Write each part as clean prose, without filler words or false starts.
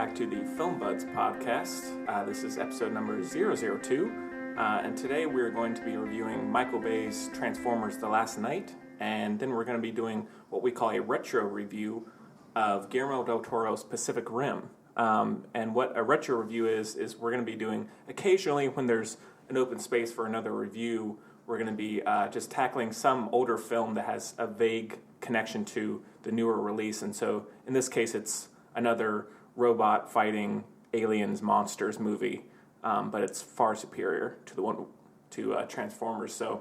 back to the Film Buds podcast. This is episode number 002, and today we're going to be reviewing Michael Bay's Transformers: The Last Knight, and then we're going to be doing what we call a retro review of Guillermo del Toro's Pacific Rim. And what a retro review is we're going to be doing occasionally when there's an open space for another review, we're going to be just tackling some older film that has a vague connection to the newer release. And so in this case, it's another robot fighting aliens, monsters movie, but it's far superior to the one to Transformers. So,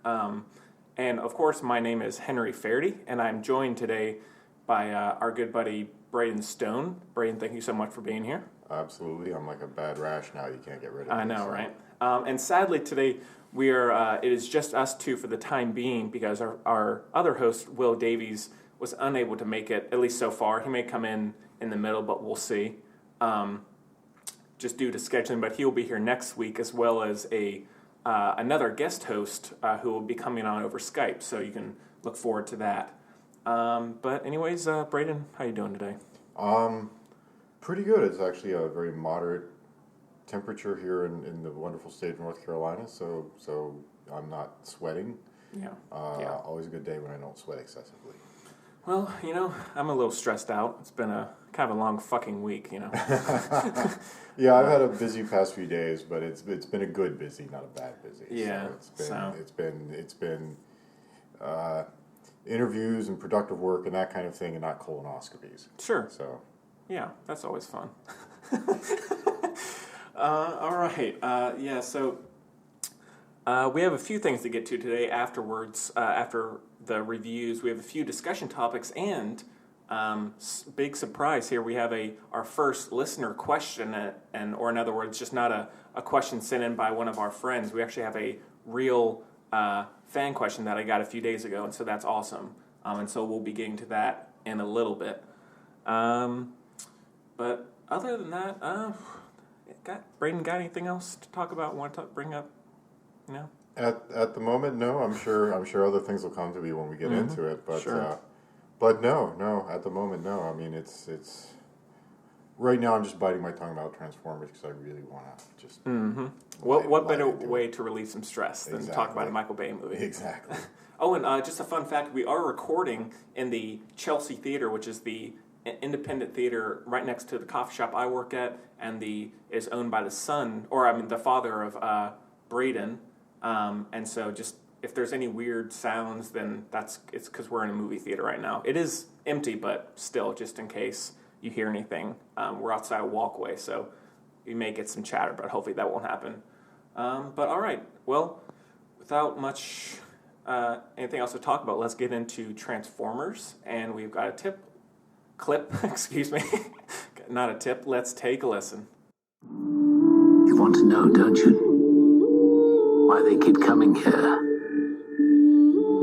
and of course, my name is Henry Faherty, and I'm joined today by our good buddy Braden Stone. Braden, thank you so much for being here. Absolutely, I'm like a bad rash now. You can't get rid of it. I know, right? And sadly, today we are. It is just us two for the time being because our other host, Will Davies, was unable to make it, at least so far. He may come in the middle, but we'll see. Just due to scheduling, but he will be here next week, as well as another guest host who will be coming on over Skype, so you can look forward to that. But anyways, Braden, how you doing today? Pretty good. It's actually a very moderate temperature here in the wonderful state of North Carolina, so I'm not sweating. Yeah. Always a good day when I don't sweat excessively. Well, I'm a little stressed out. It's been a kind of a long fucking week, Yeah, I've had a busy past few days, but it's been a good busy, not a bad busy. Yeah. So it's been interviews and productive work and that kind of thing, and not colonoscopies. Sure. So. Yeah, that's always fun. All right. So we have a few things to get to today afterwards. After the reviews, we have a few discussion topics and big surprise here. We have our first listener question, or in other words, just not a question sent in by one of our friends. We actually have a real fan question that I got a few days ago, and so that's awesome. And so we'll be getting to that in a little bit. But other than that, Braden, got anything else to talk about? Want to bring up? At the moment, no. I'm sure other things will come to me when we get into it. But sure. But no. At the moment, no. I mean, it's right now. I'm just biting my tongue about Transformers because I really want to just. Mm-hmm. What better way to relieve some stress than to talk about a Michael Bay movie? Exactly. Oh, and just a fun fact: we are recording in the Chelsea Theater, which is the independent theater right next to the coffee shop I work at, and is owned by the father of Braden. And so just if there's any weird sounds, then it's because we're in a movie theater right now. It is empty, but still, just in case you hear anything, we're outside a walkway, so you may get some chatter, but hopefully that won't happen. But all right, well, without much anything else to talk about, let's get into Transformers, and we've got a clip, excuse me, not a tip. Let's take a listen. You want to know, don't you? Why they keep coming here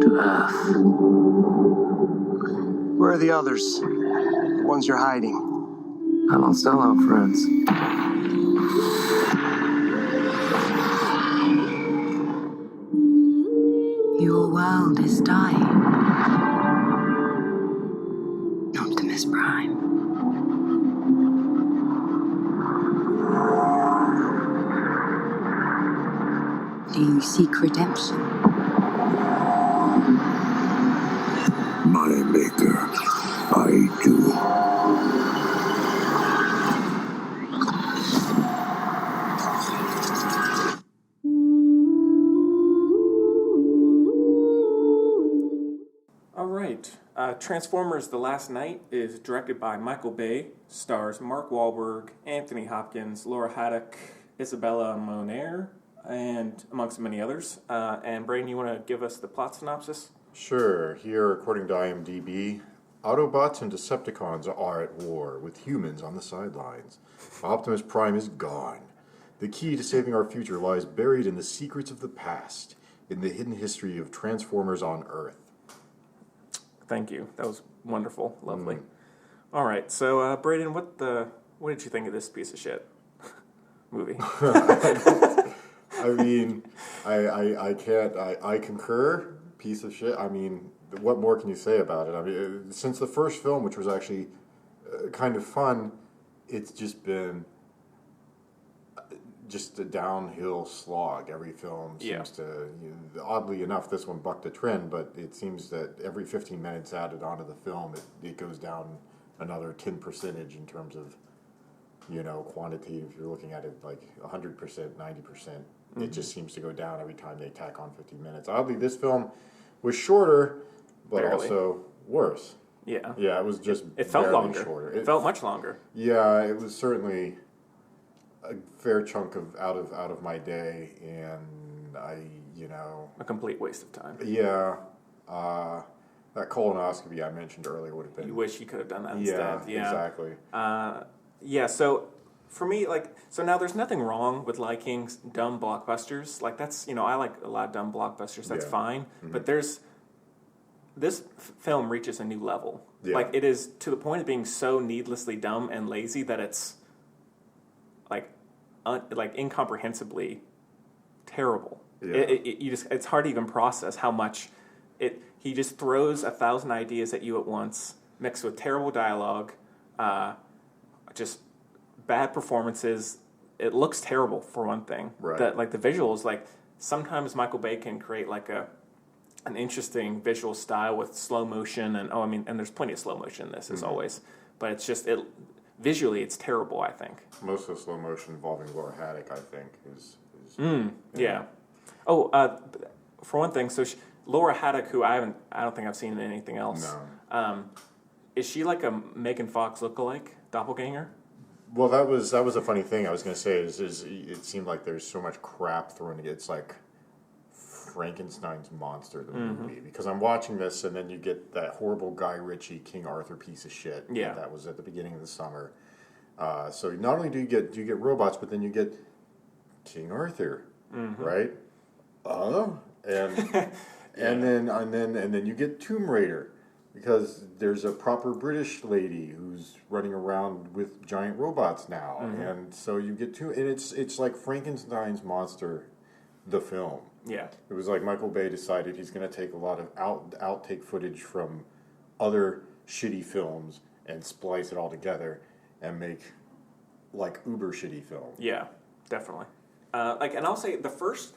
to Earth? Where are the others? The ones you're hiding? I lost all our friends. Your world is dying. Optimus Prime. Do you seek redemption? My maker, I do. All right. Transformers: The Last Knight is directed by Michael Bay, stars Mark Wahlberg, Anthony Hopkins, Laura Haddock, Isabella Moner, and amongst many others. And Braden, you want to give us the plot synopsis? Sure. Here, according to IMDb, Autobots and Decepticons are at war, with humans on the sidelines. Optimus Prime is gone. The key to saving our future lies buried in the secrets of the past, in the hidden history of Transformers on Earth. Thank you. That was wonderful. Lovely. All right. So, Braden, what did you think of this piece of shit movie? I mean, I concur. Piece of shit. I mean, what more can you say about it? I mean, since the first film, which was actually kind of fun, it's just been just a downhill slog. Every film seems to, oddly enough, this one bucked a trend, but it seems that every 15 minutes added onto the film, it goes down another 10% in terms of, quantitative. If you're looking at it like 100%, 90%, it just seems to go down every time they tack on 15 minutes. Oddly, this film was shorter, but Barely. also worse. Yeah. Yeah, it was just It felt barely longer. shorter. It felt much longer. Yeah, it was certainly a fair chunk of out of my day, and A complete waste of time. yeah, that colonoscopy I mentioned earlier would have been. You wish you could have done that Yeah, instead. Yeah, exactly. Yeah, so for me, so now there's nothing wrong with liking dumb blockbusters. Like that's, I like a lot of dumb blockbusters. That's Yeah. fine. Mm-hmm. But this film reaches a new level. Yeah. Like it is to the point of being so needlessly dumb and lazy that it's like incomprehensibly terrible. Yeah. It's hard to even process how much he just throws 1,000 ideas at you at once, mixed with terrible dialogue, just bad performances. It looks terrible for one thing. Right. The visuals, sometimes Michael Bay can create an interesting visual style with slow motion and there's plenty of slow motion in this as always, but it's just visually it's terrible. I think. Most of the slow motion involving Laura Haddock, I think, is Yeah. Oh, for one thing, so Laura Haddock, who I don't think I've seen in anything else. No. Is she like a Megan Fox lookalike doppelganger? Well, that was a funny thing I was going to say is it seemed like there's so much crap thrown in. It's like Frankenstein's monster, the movie, because I'm watching this and then you get that horrible Guy Ritchie King Arthur piece of shit. Yeah. That was at the beginning of the summer. So not only do you get robots, but then you get King Arthur, right? And then you get Tomb Raider, because there's a proper British lady who's running around with giant robots now, and so you get and it's like Frankenstein's monster, the film. Yeah. It was like Michael Bay decided he's going to take a lot of outtake footage from other shitty films and splice it all together and make like uber shitty film. Yeah, definitely. And I'll say the first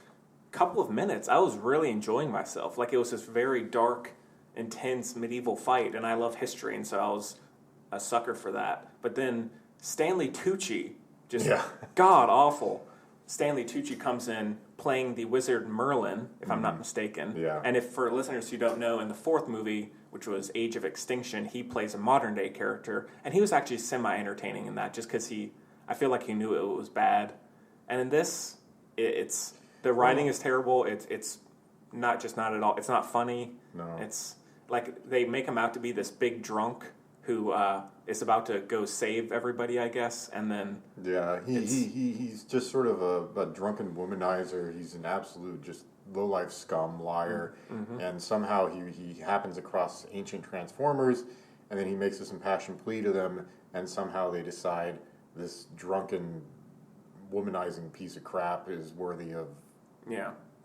couple of minutes, I was really enjoying myself. Like it was this very dark, intense medieval fight, and I love history, and so I was a sucker for that. But then Stanley Tucci, just god awful. Stanley Tucci comes in playing the wizard Merlin, if I'm not mistaken. Yeah. And if for listeners who don't know, in the fourth movie, which was Age of Extinction, he plays a modern day character, and he was actually semi-entertaining in that, just because I feel like he knew it was bad. And in this, it's the writing is terrible. It's not at all. It's not funny. No. It's like they make him out to be this big drunk who is about to go save everybody, I guess, and then he's just sort of a drunken womanizer. He's an absolute just low-life scum liar, and somehow he happens across ancient Transformers, and then he makes this impassioned plea to them, and somehow they decide this drunken womanizing piece of crap is worthy of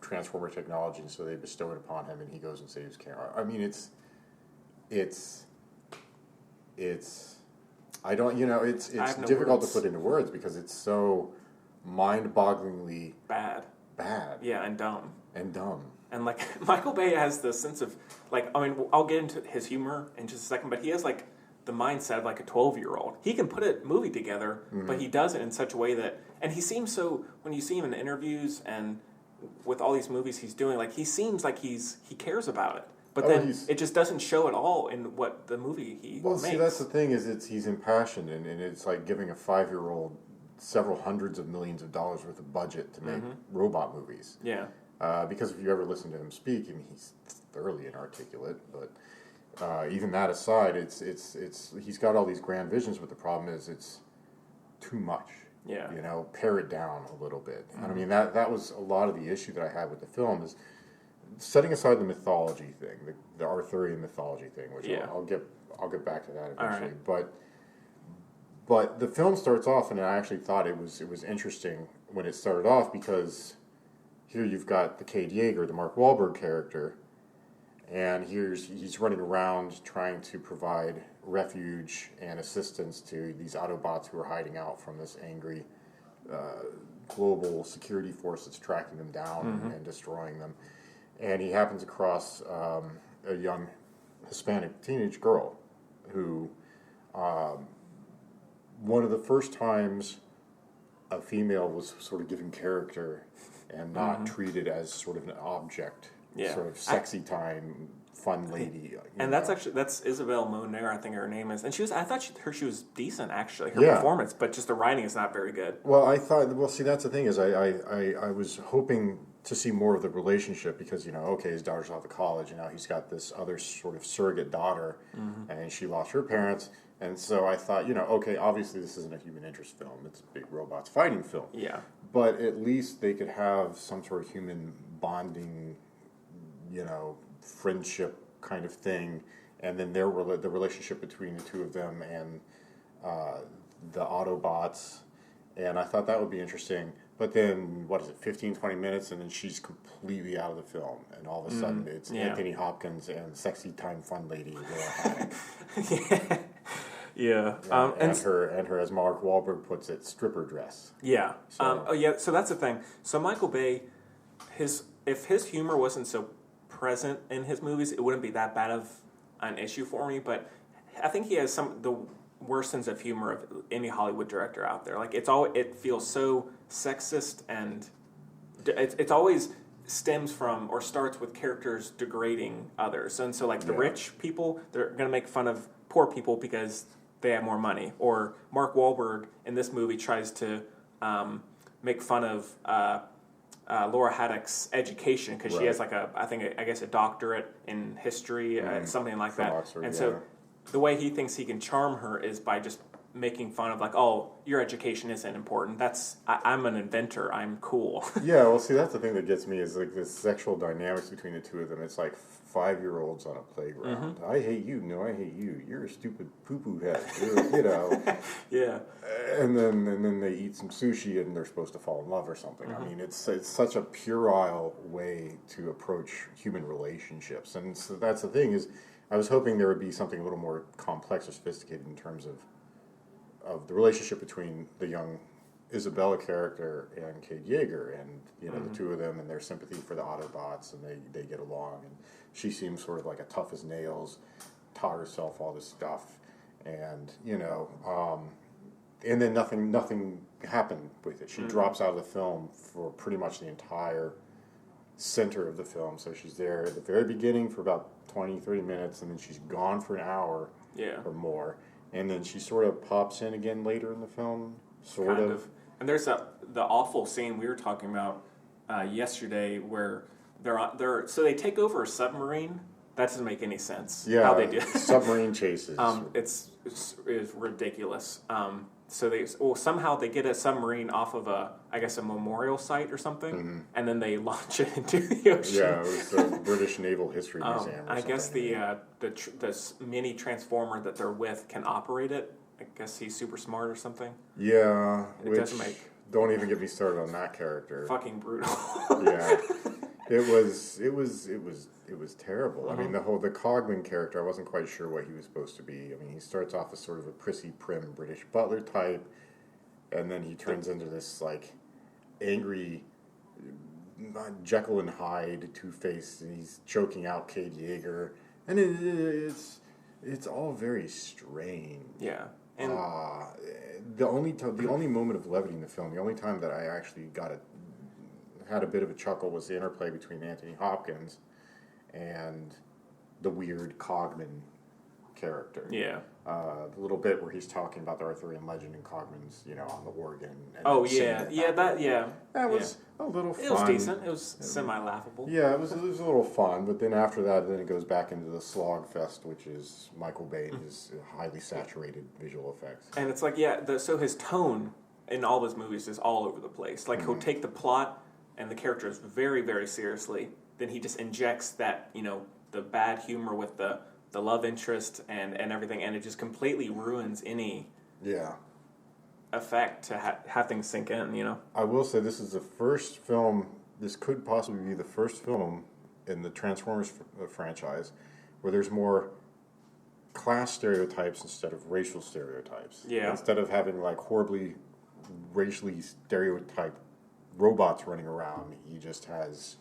Transformer technology, and so they bestow it upon him, and he goes and saves Kara. I mean, it's I don't, it's difficult to put into words because it's so mind-bogglingly bad. Yeah, and dumb. And Michael Bay has the sense of I'll get into his humor in just a second, but he has the mindset of a 12-year-old. He can put a movie together, but he does it in such a way that, and he seems so, when you see him in interviews and with all these movies he's doing, he seems like he cares about it. But then it just doesn't show at all in what the movie he makes. See, that's the thing, is he's impassioned, and it's like giving a 5-year-old several hundreds of millions of dollars worth of budget to make robot movies. Yeah. Because if you ever listen to him speak, I mean, he's thoroughly inarticulate, but even that aside, it's he's got all these grand visions, but the problem is it's too much. Yeah. Pare it down a little bit. And I mean, that was a lot of the issue that I had with the film, is setting aside the mythology thing, the Arthurian mythology thing, which I'll get back to that eventually. Right. But the film starts off, and I actually thought it was interesting when it started off, because here you've got the Cade Yeager, the Mark Wahlberg character, and he's running around trying to provide refuge and assistance to these Autobots who are hiding out from this angry global security force that's tracking them down and destroying them. And he happens across a young Hispanic teenage girl who, one of the first times a female was sort of given character and not treated as sort of an object, sort of sexy time, fun lady. And that's Isabel Moner, I think her name is. And I thought she was decent, actually, her performance, but just the writing is not very good. Well, see, that's the thing is I was hoping to see more of the relationship because, okay, his daughter's off to college and now he's got this other sort of surrogate daughter and she lost her parents. And so I thought, okay, obviously this isn't a human interest film. It's a big robots fighting film. Yeah. But at least they could have some sort of human bonding, friendship kind of thing. And then the relationship between the two of them and the Autobots. And I thought that would be interesting. But then, 15, 20 minutes, and then she's completely out of the film. And all of a sudden, it's Anthony Hopkins and sexy time fun lady Laura Haddock. Yeah. And her, as Mark Wahlberg puts it, stripper dress. Yeah. So that's the thing. So Michael Bay, if his humor wasn't so present in his movies, it wouldn't be that bad of an issue for me. But I think he has the worst sense of humor of any Hollywood director out there. Like it feels so sexist, and it's always stems from or starts with characters degrading others. And so the rich people, they're going to make fun of poor people because they have more money. Or Mark Wahlberg in this movie tries to make fun of Laura Haddock's education because she has I guess a doctorate in history, something like that. Oxford, so the way he thinks he can charm her is by just making fun of your education isn't important. I'm an inventor. I'm cool. Yeah, well, see, that's the thing that gets me is the sexual dynamics between the two of them. It's like 5-year-olds on a playground. I hate you. No, I hate you. You're a stupid poo-poo head. Yeah. And then they eat some sushi and they're supposed to fall in love or something. I mean, it's such a puerile way to approach human relationships. And so that's the thing is, I was hoping there would be something a little more complex or sophisticated in terms of the relationship between the young Isabella character and Kate Yeager, and the two of them and their sympathy for the Autobots, and they get along, and she seems sort of like a tough as nails, taught herself all this stuff, and and then nothing happened with it. She drops out of the film for pretty much the entire center of the film. So she's there at the very beginning for about 20-30 minutes, and then she's gone for an hour or more. And then she sort of pops in again later in the film, sort of. And there's the awful scene we were talking about yesterday where so they take over a submarine. That doesn't make any sense. Yeah, how they do submarine chases. It's ridiculous. So somehow they get a submarine off of a memorial site or something, and then they launch it into the ocean. Yeah, it was the British Naval History Museum. I guess the mini transformer that they're with can operate it. I guess he's super smart or something. Yeah, doesn't make. Don't even get me started on that character. Fucking brutal. Yeah, it was terrible. I mean, the Cogman character, I wasn't quite sure what he was supposed to be. I mean, he starts off as sort of a prissy, prim British butler type, and then he turns into this angry Jekyll and Hyde, Two-Faced, and he's choking out Kate Yeager, and it's all very strange. Yeah. And the only moment of levity in the film, the only time that I actually had a bit of a chuckle was the interplay between Anthony Hopkins and the weird Cogman character. Yeah. The little bit where he's talking about the Arthurian legend and Cogman's, on the organ. And That was a little fun. It was decent. It was semi-laughable. Yeah, it was a little fun, but then after that, then it goes back into the slog fest, which is Michael Bay and his highly saturated visual effects. And it's so his tone in all his movies is all over the place. He'll take the plot and the characters very, very seriously, then he just injects that, the bad humor with the love interest and everything, and it just completely ruins any effect to have things sink in, I will say this is the first film, this could possibly be the first film in the Transformers franchise, where there's more class stereotypes instead of racial stereotypes. Yeah. Instead of having like horribly racially stereotyped robots running around, he just has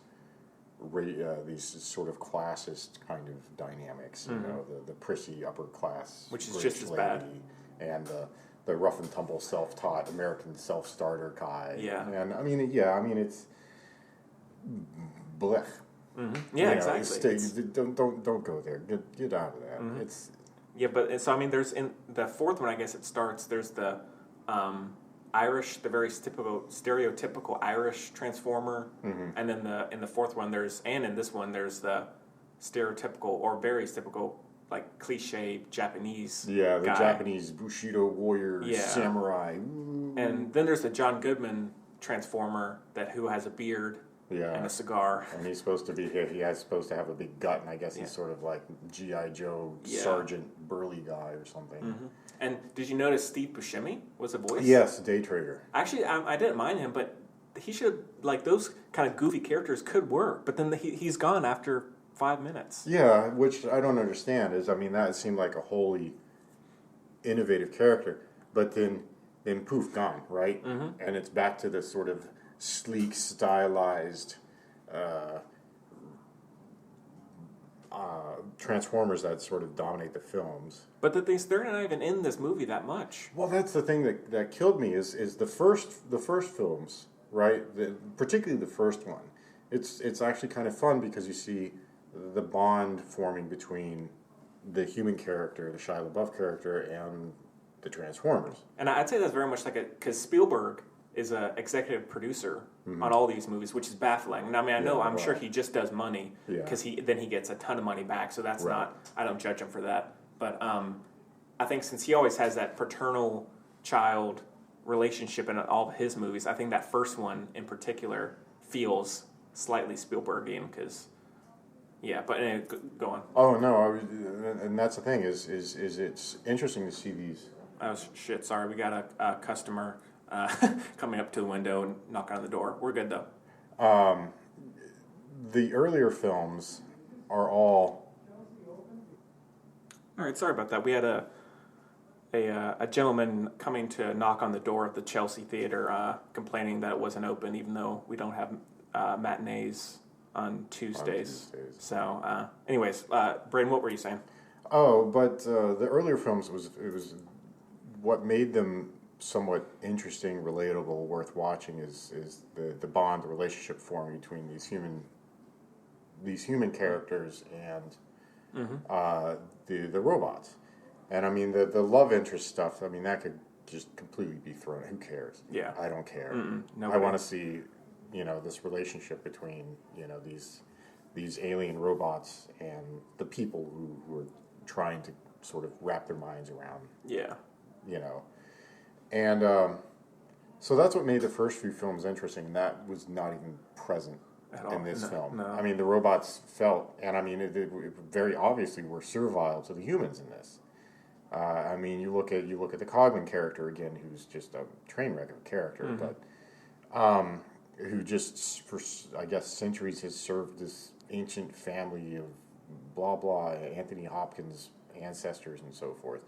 these sort of classist kind of dynamics. You know, the prissy upper class, Which is British just as bad. and the rough and tumble self-taught American self-starter guy. Yeah. And I mean, it's blech. Yeah, You know, exactly. don't go there. Get out of that. It's Yeah, but so I mean, there's in the fourth one. I guess it starts. There's the Irish, the very stereotypical Irish Transformer, and then in the fourth one and in this one there's the stereotypical or very typical like cliche Japanese. the guy. Japanese Bushido warrior Yeah. samurai. And then there's the John Goodman Transformer who has a beard Yeah. and a cigar. And he's supposed to be supposed to have a big gut, and I guess he's sort of like G.I. Joe Yeah. Sergeant Burly guy or something. And did you notice Steve Buscemi was a voice? Yes, Day Trader. Actually, I didn't mind him, but he should like those kind of goofy characters could work. But then he's gone after 5 minutes. Yeah, which I don't understand. That seemed like a wholly innovative character, but then poof, gone, right? And it's back to this sort of sleek, stylized Transformers that sort of dominate the films. But they're not even in this movie that much. Well, that's the thing that killed me is the first films, right? Particularly the first one. It's actually kind of fun because you see the bond forming between the human character, the Shia LaBeouf character, and the Transformers. And I'd say that's very much like because Spielberg is an executive producer on all these movies, which is baffling. And I'm sure he just does money because he gets a ton of money back. So that's not, I don't judge him for that. But I think since he always has that paternal child relationship in all of his movies, I think that first one in particular feels slightly Spielbergian because, but anyway, go on. Oh no, and that's the thing is it's interesting to see these. Oh shit! Sorry, we got a customer coming up to the window and knocking on the door. We're good though. The earlier films are all. All right, sorry about that. We had a gentleman coming to knock on the door of the Chelsea Theater, complaining that it wasn't open, even though we don't have matinees on Tuesdays. So, anyways, Braden, what were you saying? Oh, but the earlier films was what made them somewhat interesting, relatable, worth watching is the bond, the relationship forming between these human characters and the robots. And I mean the love interest stuff. I mean that could just completely be thrown. Who cares? Yeah. I don't care. Nobody. I want to see this relationship between these alien robots and the people who are trying to sort of wrap their minds around. Yeah. And so that's what made the first few films interesting. And that was not even present At all. in this film. No. I mean, the robots felt, and I mean, it very obviously were servile to the humans in this. I mean, you look at the Cogman character again, who's just a train wreck of a character, but who just for I guess centuries has served this ancient family of blah blah Anthony Hopkins ancestors and so forth.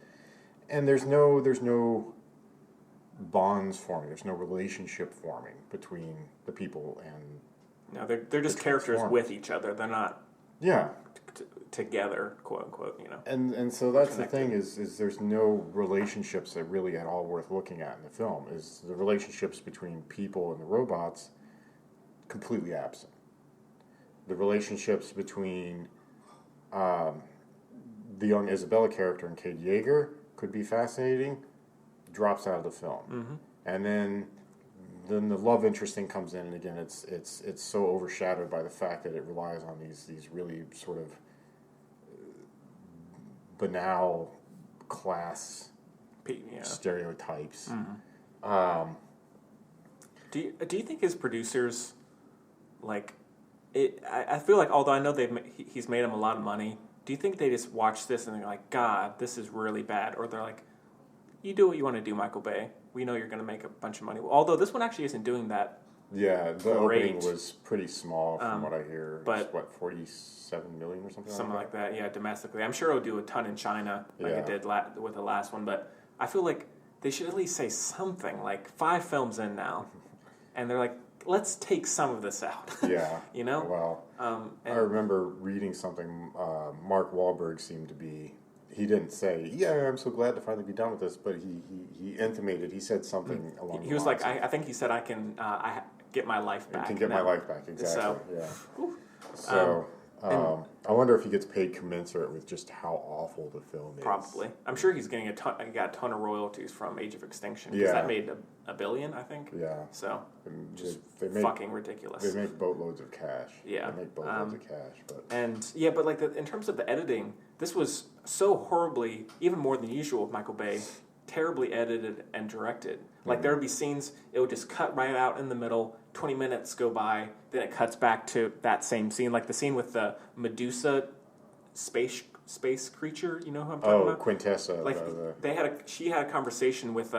And there's no bonds forming. There's no relationship forming between the people and. No, they're just characters with each other. They're not together, quote unquote. And so that's the thing is there's no relationships that really at all worth looking at in the film. Is the relationships between people and the robots completely absent. The relationships between the young Isabella character and Kate Yeager could be fascinating. Drops out of the film, and then the love interest thing comes in, and again, it's so overshadowed by the fact that it relies on these really sort of banal class stereotypes. Do you think his producers like it? I feel like although I know he's made them a lot of money. Do you think they just watch this and they're like, God, this is really bad, or they're like, you do what you want to do, Michael Bay. We know you're going to make a bunch of money. Although this one actually isn't doing that Yeah, the great. opening was pretty small from what I hear. but- It's, what, 47 million or something Something like like that, yeah, domestically. I'm sure it'll do a ton in China, like Yeah. it did with the last one. But I feel like they should at least say something. Like 5 films in now, and they're like, let's take some of this out. that? Yeah. You know? Well, I and- remember reading something. Mark Wahlberg seemed to be. He didn't say, "Yeah, I'm so glad to finally be done with this," but he intimated. He said something along. He the was lines like, of, I think he said, I can get my life I back. can get my now." life back. Exactly. So- Yeah. So. I wonder if he gets paid commensurate with just how awful the film is. Probably. I'm sure he's getting he got a ton of royalties from Age of Extinction. Because Yeah. that made a billion, I think. Yeah. So, And just they make, fucking ridiculous. They make boatloads of cash. Yeah. They make boatloads of cash. But And yeah, but like in terms of the editing, this was so horribly, even more than usual with Michael Bay, terribly edited and directed. Like there would be scenes, it would just cut right out in the middle, 20 minutes go by, then it cuts back to that same scene, like the scene with the Medusa space creature, you know who I'm talking about? Quintessa. Like she had a conversation with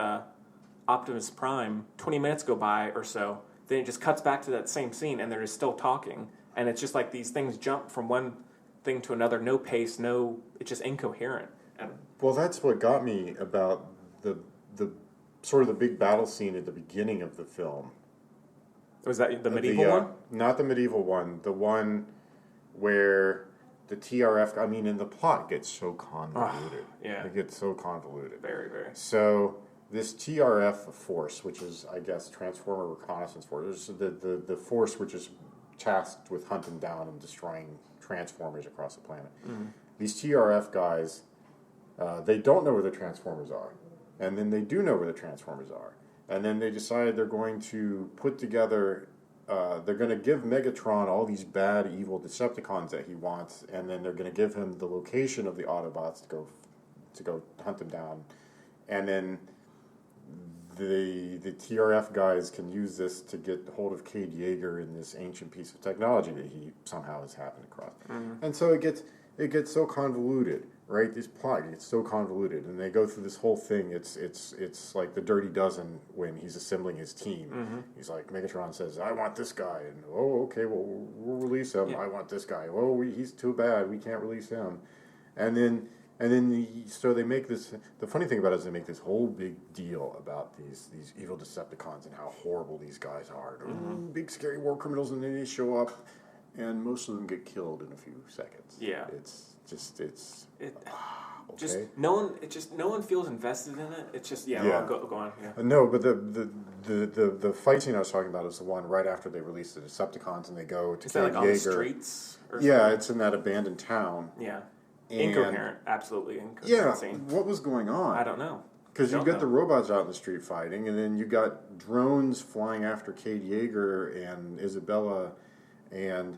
Optimus Prime, 20 minutes go by or so, then it just cuts back to that same scene and they're just still talking, and it's just like these things jump from one thing to another, no pace, it's just incoherent. And well, that's what got me about the sort of the big battle scene at the beginning of the film. was that the medieval one? Not the medieval one. The one where the TRF. I mean, and the plot gets so convoluted. Yeah. It gets so convoluted. Very, very. So this TRF force, which is, I guess, Transformer Reconnaissance Force, the force which is tasked with hunting down and destroying Transformers across the planet. These TRF guys, they don't know where the Transformers are. And then they do know where the Transformers are. And then they decide they're going to put together, they're going to give Megatron all these bad, evil Decepticons that he wants, and then they're going to give him the location of the Autobots to go hunt them down. And then the TRF guys can use this to get hold of Cade Yeager and this ancient piece of technology that he somehow has happened across. And so it gets so convoluted, right? This plot gets so convoluted, and they go through this whole thing. It's like the Dirty Dozen when he's assembling his team. He's like, Megatron says, "I want this guy," and okay, well we'll release him. Yeah. I want this guy. He's too bad. We can't release him. And then so they make this. The funny thing about it is they make this whole big deal about these evil Decepticons and how horrible these guys are. Big scary war criminals, and then they show up, and most of them get killed in a few seconds. Yeah. It's It, okay. just no one feels invested in it. It's just Yeah. Go on. Yeah. No, but the fight scene I was talking about is the one right after they release the Decepticons and they go to Is that like Cade on the Yeager. streets? Or Yeah, something? it's in that abandoned town. Yeah. And- Incoherent. Absolutely incoherent Yeah, scene. what was going on? I don't know. Because you Don't got know. the robots out in the street fighting, and then you got drones flying after Cade Yeager and Isabella, and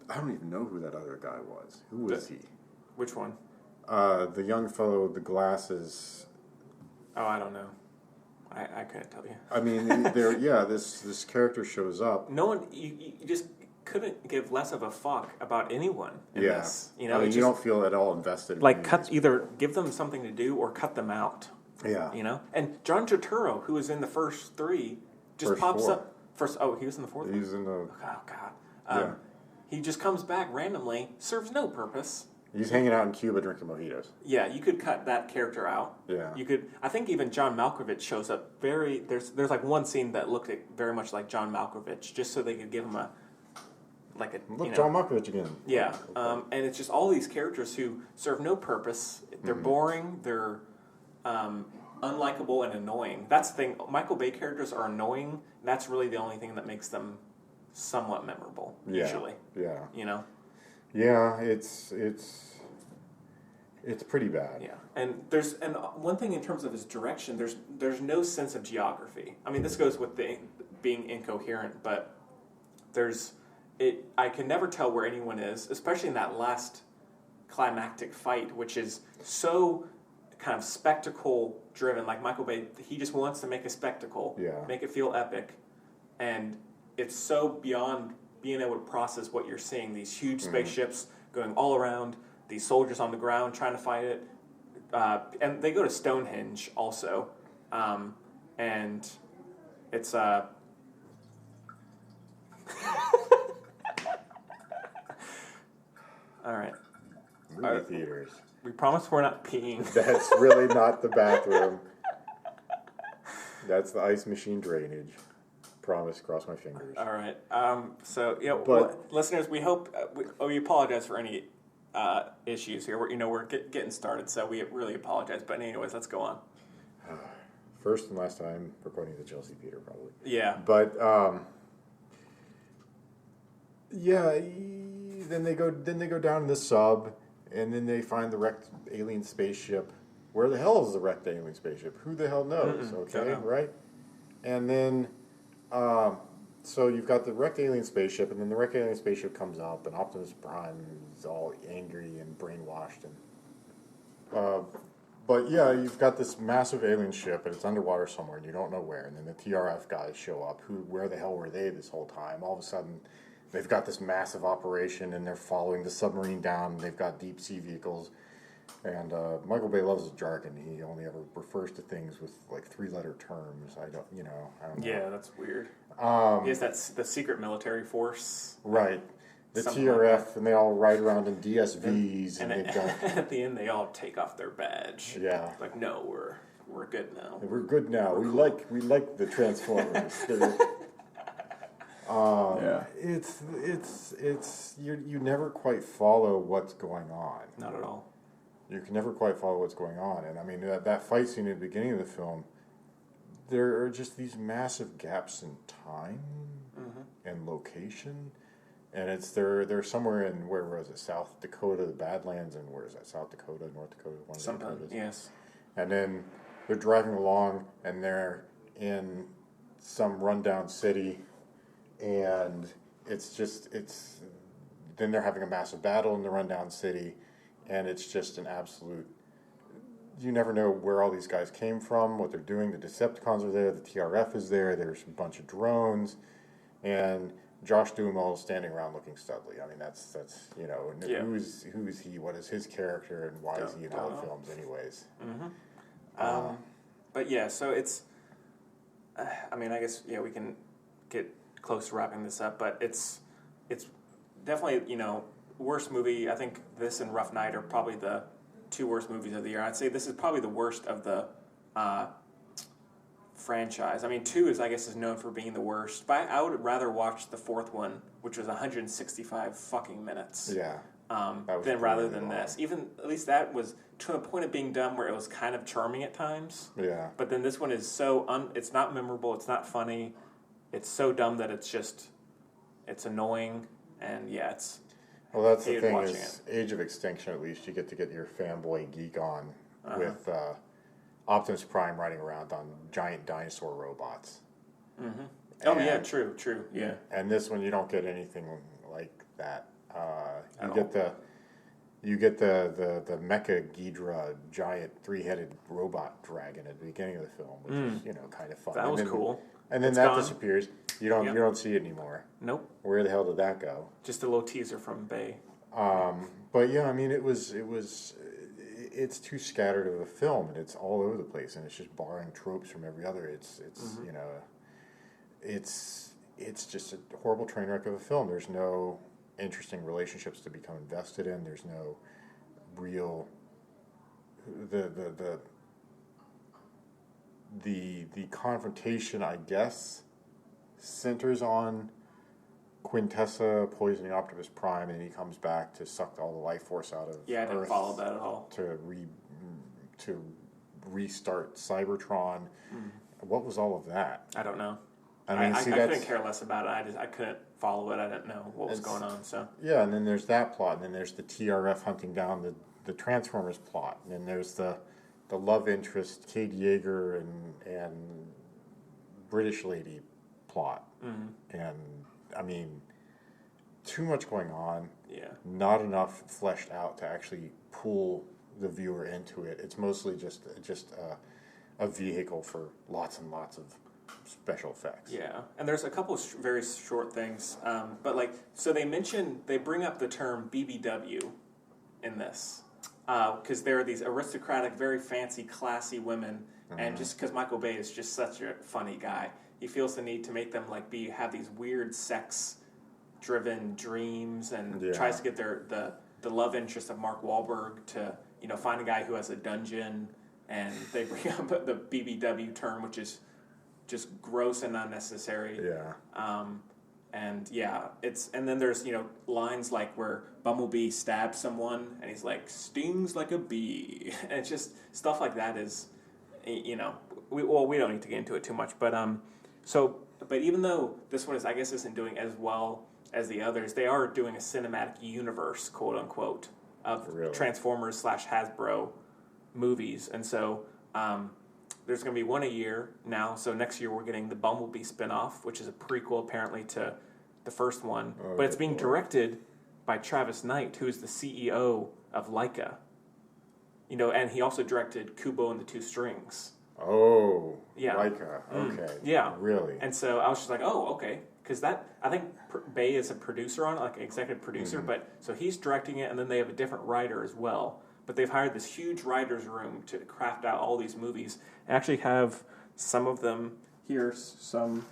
I don't even know who that other guy was. Who was he? Which one? The young fellow with the glasses. Oh, I don't know. I couldn't tell you. I mean, this character shows up. No one. You just couldn't give less of a fuck about anyone in Yeah, this. You know, I mean, it you just, don't feel at all invested. like in cut either give them something to do or cut them out. Yeah, You know, and John Turturro, who was in the first 3, just First pops 4. up. He was in the 4th one? he's in the. Oh God. Yeah. He just comes back randomly, serves no purpose. He's hanging out in Cuba drinking mojitos. Yeah, you could cut that character out. Yeah. You could. I think even John Malkovich shows up There's like one scene that looked very much like John Malkovich, just so they could give him Look, John Malkovich again. Yeah, and it's just all these characters who serve no purpose. They're boring. They're unlikable and annoying. That's the thing. Michael Bay characters are annoying. That's really the only thing that makes them somewhat memorable. Yeah. Usually, Yeah. you know. Yeah, it's pretty bad. Yeah, and one thing in terms of his direction, there's no sense of geography. I mean, this goes with being incoherent, but I can never tell where anyone is, especially in that last climactic fight, which is so kind of spectacle driven. Like Michael Bay, he just wants to make a spectacle, make it feel epic, and it's so beyond being able to process what you're seeing. These huge spaceships going all around, these soldiers on the ground trying to fight it, and they go to Stonehenge also. and it's all right. Movie theaters. We promise we're not peeing. That's really not the bathroom. That's the ice machine drainage. Promise, cross my fingers. All right. So yeah, But- listeners, we hope we apologize for any issues here. We're getting started, so we really apologize. But anyways, let's go on. First and last time recording the Chelsea Theater, probably. Yeah. But then they go down in the sub, and then they find the wrecked alien spaceship. Where the hell is the wrecked alien spaceship? Who the hell knows? Don't Okay, know. right? And then, so you've got the wrecked alien spaceship, and then the wrecked alien spaceship comes up, and Optimus Prime is all angry and brainwashed, and but yeah, you've got this massive alien ship, and it's underwater somewhere, and you don't know where. And then the TRF guys show up. Where the hell were they this whole time? All of a sudden, they've got this massive operation, and they're following the submarine down. They've got deep sea vehicles, and Michael Bay loves his jargon. He only ever refers to things with like 3-letter terms. I don't know. Yeah, that's weird. Yes, that's the secret military force. Right. The Something TRF, and they all ride around in DSVs, and And they've got at the end, they all take off their badge. yeah. Like, no, we're good now. We're good now. We like the Transformers. Yeah. It's you never quite follow what's going on. Not at all. You can never quite follow what's going on, and I mean that fight scene at the beginning of the film. There are just these massive gaps in time and location, and they're somewhere in where was it, South Dakota, the Badlands, and where is that, South Dakota, North Dakota, one of the Sometimes, Dakotas. yes. And then they're driving along, and they're in some rundown city, and then they're having a massive battle in the rundown city, and it's just an absolute, you never know where all these guys came from, what they're doing. The Decepticons are there, the TRF is there, there's a bunch of drones, and Josh Duhamel is standing around looking studly. I mean, that's and Yeah. who's he, what is his character, and why is he in all the Don't know. films anyways? But yeah, so it's. I mean, I guess we can get close to wrapping this up, but it's definitely worst movie. I think this and Rough Night are probably the 2 worst movies of the year. I'd say this is probably the worst of the franchise. I mean, 2 is known for being the worst, but I would rather watch the 4th one, which was 165 fucking minutes. Yeah. was Than rather really than long. this. Even at least that was to a point of being dumb where it was kind of charming at times. Yeah. But then this one is so it's not memorable, it's not funny, it's so dumb that it's annoying, and it's. Well, that's the hated thing watching is, Age of Extinction, at least, you get to get your fanboy geek on with Optimus Prime riding around on giant dinosaur robots. Mm-hmm. Oh yeah, And- true, yeah. And this one, you don't get anything like that. At You get the Mecha Ghidra giant 3-headed robot dragon at the beginning of the film, which is kind of fun. That And was then- cool. And then It's that gone. disappears. You don't see it anymore. Nope. Where the hell did that go? Just a little teaser from Bay. But yeah, I mean, it's too scattered of a film, and it's all over the place, and it's just borrowing tropes from every other. It's just a horrible train wreck of a film. There's no interesting relationships to become invested in. There's no real the confrontation, I guess, centers on Quintessa poisoning Optimus Prime, and he comes back to suck all the life force out of Yeah, I didn't Earth follow that at all. to restart Cybertron. What was all of that? I don't know. I mean, I see, couldn't that's care less about it. I couldn't follow it. I didn't know what was going on. So yeah. And then there's that plot, and then there's the TRF hunting down the Transformers plot, and then there's the love interest Cade Yeager and British lady plot, and I mean, too much going on. yeah, Not enough fleshed out to actually pull the viewer into it. It's mostly just a vehicle for lots and lots of special effects. yeah. And there's a couple of very short things, but so they bring up the term BBW in this. because there are these aristocratic, very fancy, classy women, and just because Michael Bay is just such a funny guy, he feels the need to make them like have these weird sex-driven dreams, and tries to get the love interest of Mark Wahlberg to find a guy who has a dungeon, and they bring up the BBW term, which is just gross and unnecessary. Yeah. And then there's lines like where Bumblebee stabs someone and he's like stings like a bee, and it's just stuff like that is, we don't need to get into it too much, but but even though this one isn't doing as well as the others, they are doing a cinematic universe, quote unquote, of Transformers / Hasbro movies, and so there's going to be one a year now. So next year we're getting the Bumblebee spinoff, which is a prequel apparently to the first one, but it's being directed by Travis Knight, who is the CEO of Laika. And he also directed Kubo and the Two Strings. Oh, yeah, Laika. Okay, yeah, really. And so I was just like, oh, okay, because I think Bay is a producer on it, like an executive producer, but so he's directing it, and then they have a different writer as well. But they've hired this huge writer's room to craft out all these movies. I actually have some of them here, some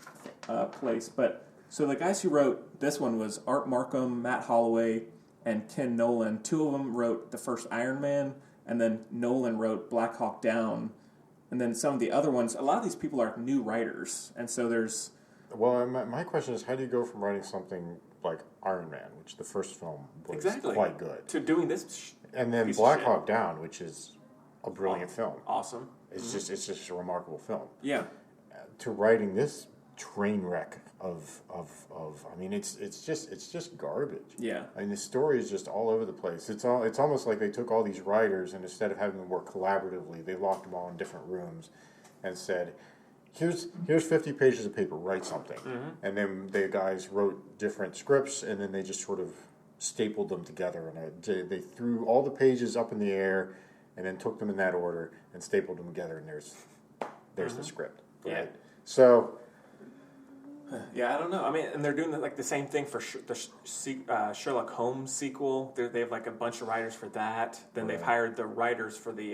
place. But so the guys who wrote this one was Art Markham, Matt Holloway, and Ken Nolan. Two of them wrote the first Iron Man, and then Nolan wrote Black Hawk Down. And then some of the other ones, a lot of these people are new writers. And so there's... Well, my question is, how do you go from writing something like Iron Man, which the first film was quite good, to doing this and then Black Hawk Down, which is a brilliant film. Awesome. It's just a remarkable film. Yeah. To writing this train wreck of I mean, it's just garbage. Yeah. I mean, the story is just all over the place. It's almost like they took all these writers, and instead of having them work collaboratively, they locked them all in different rooms and said, Here's 50 pages of paper, write something. And then the guys wrote different scripts, and then they just sort of stapled them together. And they threw all the pages up in the air, and then took them in that order, and stapled them together, and there's the script. Right? Yeah. So... Yeah, I don't know. I mean, and they're doing like the same thing for the Sherlock Holmes sequel. They have like a bunch of writers for that. Then they've hired the writers for the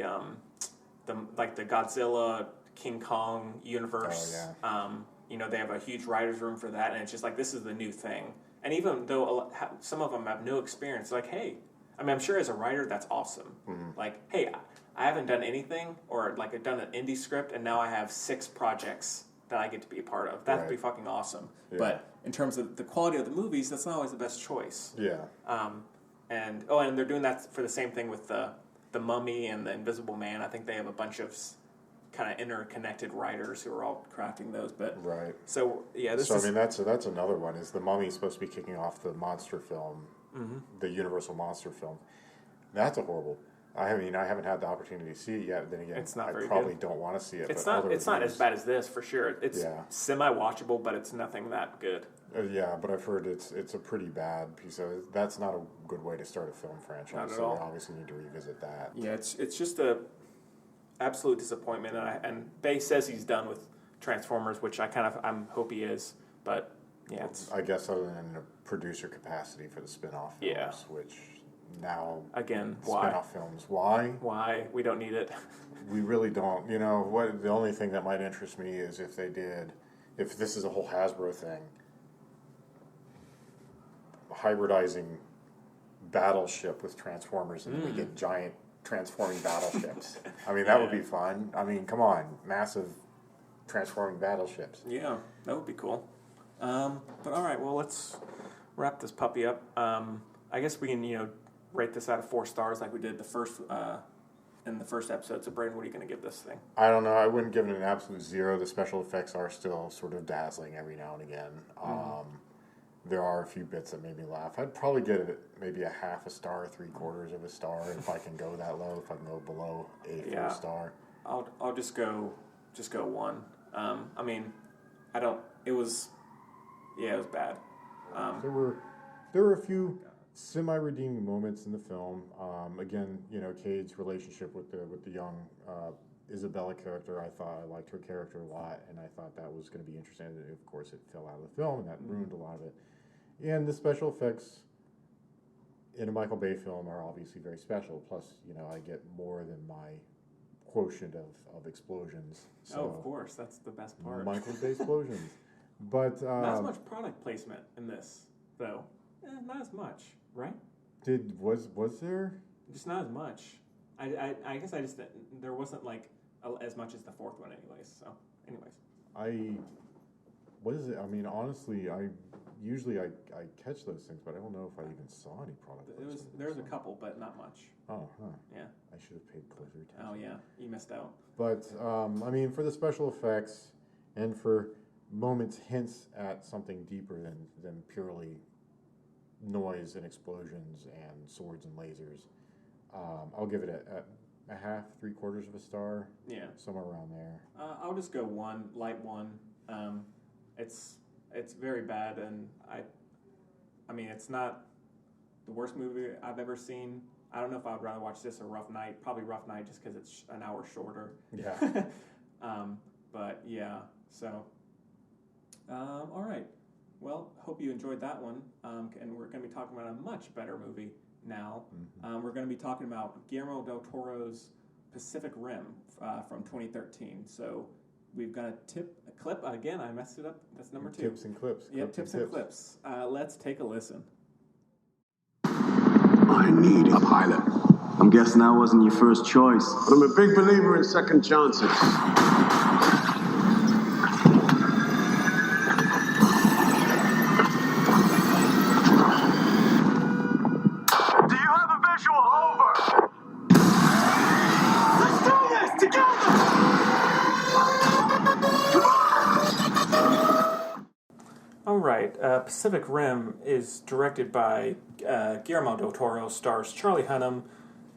Godzilla, King Kong universe. Oh, yeah. They have a huge writer's room for that, and it's just like, this is the new thing. And even though some of them have no experience, like, hey, I mean, I'm sure as a writer, that's awesome. Like, hey, I haven't done anything, or like I've done an indie script, and now I have 6 projects that I get to be a part of. That'd be fucking awesome. Yeah. But in terms of the quality of the movies, that's not always the best choice. Yeah. And they're doing that for the same thing with the Mummy and the Invisible Man. I think they have a bunch of kind of interconnected writers who are all crafting those. But right. So yeah, I mean, that's another one. Is the Mummy supposed to be kicking off the monster film, the Universal monster film? That's a horrible. I haven't had the opportunity to see it yet. Then again, I probably don't want to see it. It's not as bad as this for sure. It's semi-watchable, but it's nothing that good. Yeah, but I've heard it's a pretty bad piece of. That's not a good way to start a film franchise. Not at so all. We obviously need to revisit that. Yeah, it's just a absolute disappointment. And Bay says he's done with Transformers, which I hope he is. But yeah, I guess other than a producer capacity for the spin-off films, which. Now again, spin-off films. Why? We don't need it. We really don't. The only thing that might interest me is if this is a whole Hasbro thing, hybridizing Battleship with Transformers, and we get giant transforming battleships. I mean, that would be fun. I mean, come on, massive transforming battleships. Yeah, that would be cool. But all right, well, let's wrap this puppy up. I guess we can, rate this out of 4 stars like we did in the first episode. So, Braden, what are you going to give this thing? I don't know. I wouldn't give it an absolute 0. The special effects are still sort of dazzling every now and again. There are a few bits that made me laugh. I'd probably give it maybe a half a star, 3/4 of a star if I can go that low. If I can go below a full star, I'll just go 1. I mean, I don't. It was bad. There were a few semi-redeeming moments in the film. Again, Cade's relationship with the young Isabella character, I liked her character a lot, and I thought that was going to be interesting. And of course, it fell out of the film, and that ruined a lot of it. And the special effects, in a Michael Bay film are obviously very special. Plus, I get more than my quotient of explosions. So, of course, that's the best part. Michael Bay explosions. But not as much product placement in this, though. Not as much, right? Was there? Just not as much. I guess there wasn't like as much as the fourth one, anyways. So, anyways. What is it? I mean, honestly, I catch those things, but I don't know if I even saw any product. There was a couple, but not much. Oh, huh. Yeah. I should have paid closer attention. Oh yeah, you missed out. But I mean, for the special effects and for moments hints at something deeper than purely noise and explosions and swords and lasers, I'll give it a half, 3/4 of a star. Yeah. Somewhere around there. I'll just go light one. It's very bad, and I mean, it's not the worst movie I've ever seen. I don't know if I'd rather watch this or Rough Night. Probably Rough Night, just because it's an hour shorter. Yeah. But yeah, so all right. Well, hope you enjoyed that one. And we're going to be talking about a much better movie now. Mm-hmm. We're going to be talking about Guillermo del Toro's Pacific Rim from 2013. So we've got a clip. Again, I messed it up. That's number 2. Tips and clips. Yeah, tips and clips. Let's take a listen. I need a pilot. I'm guessing that wasn't your first choice. But I'm a big believer in second chances. Do you have a visual? Over! Let's do this together! All right. Pacific Rim is directed by Guillermo del Toro, stars Charlie Hunnam,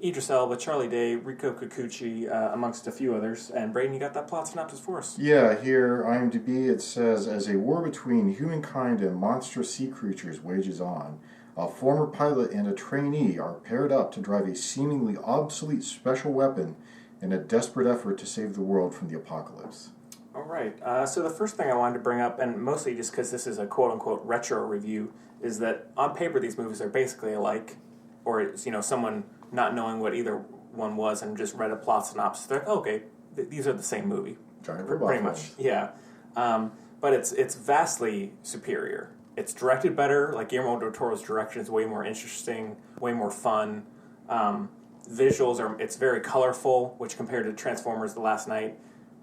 Idris Elba, Charlie Day, Rico Kikuchi, amongst a few others. And Braden, you got that plot synopsis for us? Yeah, here, IMDb, it says, as a war between humankind and monstrous sea creatures wages on, a former pilot and a trainee are paired up to drive a seemingly obsolete special weapon in a desperate effort to save the world from the apocalypse. All right. So the first thing I wanted to bring up, and mostly just because this is a quote-unquote retro review, is that on paper these movies are basically alike, or it's, someone not knowing what either one was and just read a plot synopsis. They're okay. These are the same movie. Giant Pretty much. Yeah. But it's vastly superior. It's directed better. Like Guillermo del Toro's direction is way more interesting, way more fun. Visuals it's very colorful, which compared to Transformers: The Last Night,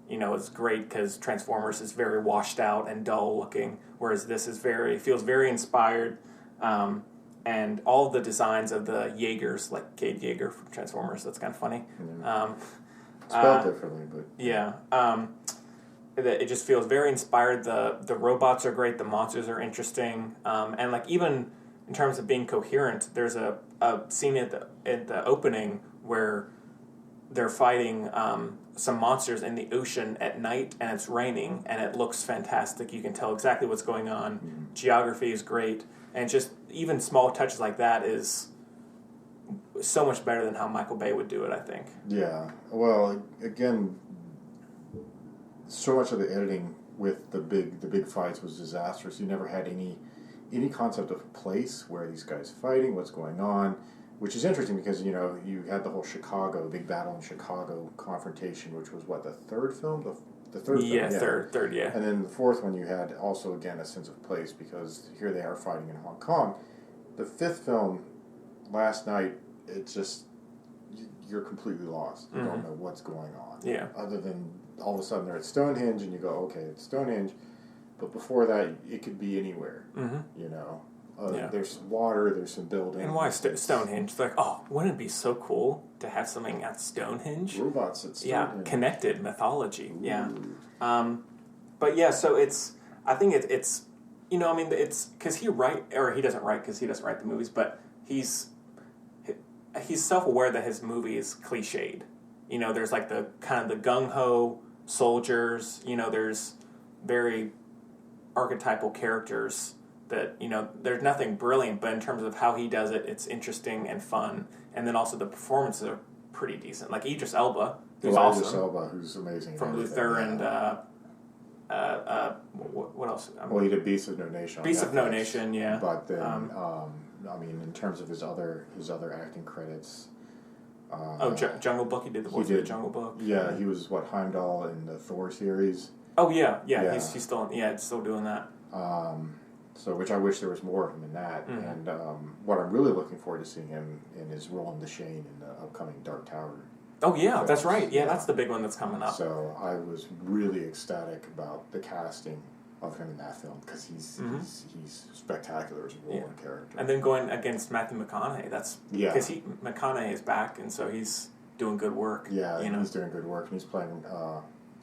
is great because Transformers is very washed out and dull looking, whereas this is feels very inspired. And all the designs of the Jaegers, like Cade Yeager from Transformers, that's kind of funny. Spelled differently, but... Yeah. It just feels very inspired. The robots are great. The monsters are interesting. And like even in terms of being coherent, there's a scene at the opening where they're fighting some monsters in the ocean at night, and it's raining, and it looks fantastic. You can tell exactly what's going on. Mm-hmm. Geography is great, and just even small touches like that is so much better than how Michael Bay would do it, I think. Yeah. Well, again, so much of the editing with the big fights was disastrous. You never had any concept of place where these guys fighting, what's going on. Which is interesting because, you had the whole big battle in Chicago confrontation, which was, the third film? The third film? Yeah, third, yeah. And then the fourth one, you had also, again, a sense of place because here they are fighting in Hong Kong. The fifth film, Last Night, it's just, you're completely lost. You don't know what's going on. Yeah. Other than all of a sudden they're at Stonehenge and you go, okay, it's Stonehenge. But before that, it could be anywhere, There's water, there's some buildings. And why Stonehenge? They're like, wouldn't it be so cool to have something at Stonehenge? Robots at Stonehenge. Yeah, connected mythology. Ooh. Yeah. But yeah, so I think it's it's because he doesn't write because he doesn't write the movies, but he's self-aware that his movie is cliched. There's like the kind of the gung-ho soldiers, there's very archetypal characters that, there's nothing brilliant, but in terms of how he does it, it's interesting and fun. And then also the performances are pretty decent. Like Idris Elba, who's awesome. Idris Elba, who's amazing. From Luther and, what else? He did Beasts of No Nation. Beasts of No Nation, yeah. But then, I mean, in terms of his other acting credits. Jungle Book. He did the voice of the Jungle Book. Yeah, he was Heimdall in the Thor series. Oh yeah. Yeah. He's still still doing that. So, which I wish there was more of him in that. Mm-hmm. And what I'm really looking forward to seeing him in is Roland Deschain in the upcoming Dark Tower. Oh yeah, that's films. right. Yeah, that's the big one that's coming up. So I was really ecstatic about the casting of him in that film because he's spectacular as a Roland character. And then going against Matthew McConaughey, that's because McConaughey is back, and so he's doing good work. Yeah, he's doing good work, and he's playing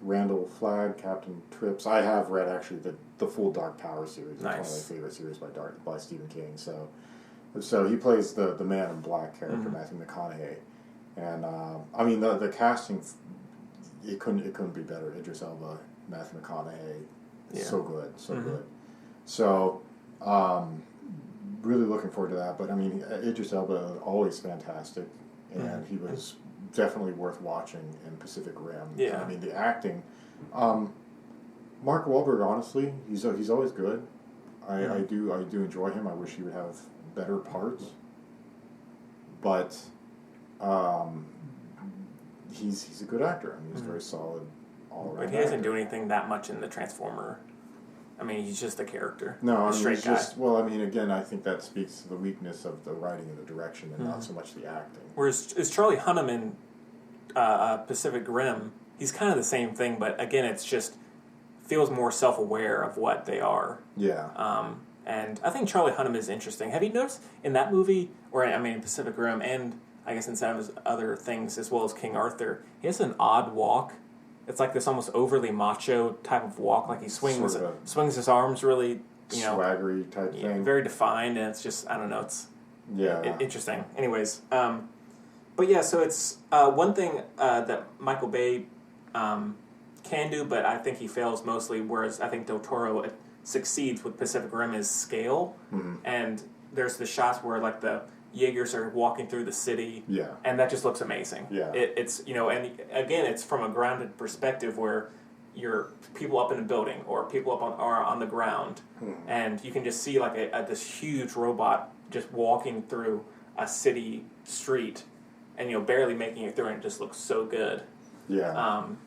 Randall Flagg, Captain Trips. I have read actually the full Dark Tower series. It's one of my favorite series by Stephen King. So he plays the Man in Black character, Matthew McConaughey, and I mean the casting, it couldn't be better. Idris Elba, Matthew McConaughey, so good. So really looking forward to that. But I mean, Idris Elba always fantastic, and he was definitely worth watching in Pacific Rim. Yeah. I mean, the acting. Mark Wahlberg, honestly, he's always good. I do enjoy him. I wish he would have better parts. But he's a good actor. I mean, he's very solid all around. But he doesn't do anything that much in the Transformer. I mean, he's just a character. No, I mean, straight he's guy. well, I mean, again, I think that speaks to the weakness of the writing and the direction, and not so much the acting. Whereas is Charlie Hunnam in Pacific Rim, he's kind of the same thing, but again, it's just feels more self-aware of what they are. Yeah. And I think Charlie Hunnam is interesting. Have you noticed in that movie, or I mean Pacific Rim, and I guess in some of his other things as well as King Arthur, he has an odd walk. It's like this almost overly macho type of walk, like he swings his arms really, swaggery type thing. Very defined, and it's just, I don't know, it's interesting. Anyways, but yeah, so it's one thing that Michael Bay can do, but I think he fails mostly, whereas I think Del Toro succeeds with Pacific Rim is scale. And there's the shots where like the Jaegers are walking through the city, and that just looks amazing. It's and again, it's from a grounded perspective where you're people up in a building or people up on the ground, and you can just see like this huge robot just walking through a city street, and barely making it through, and it just looks so good. And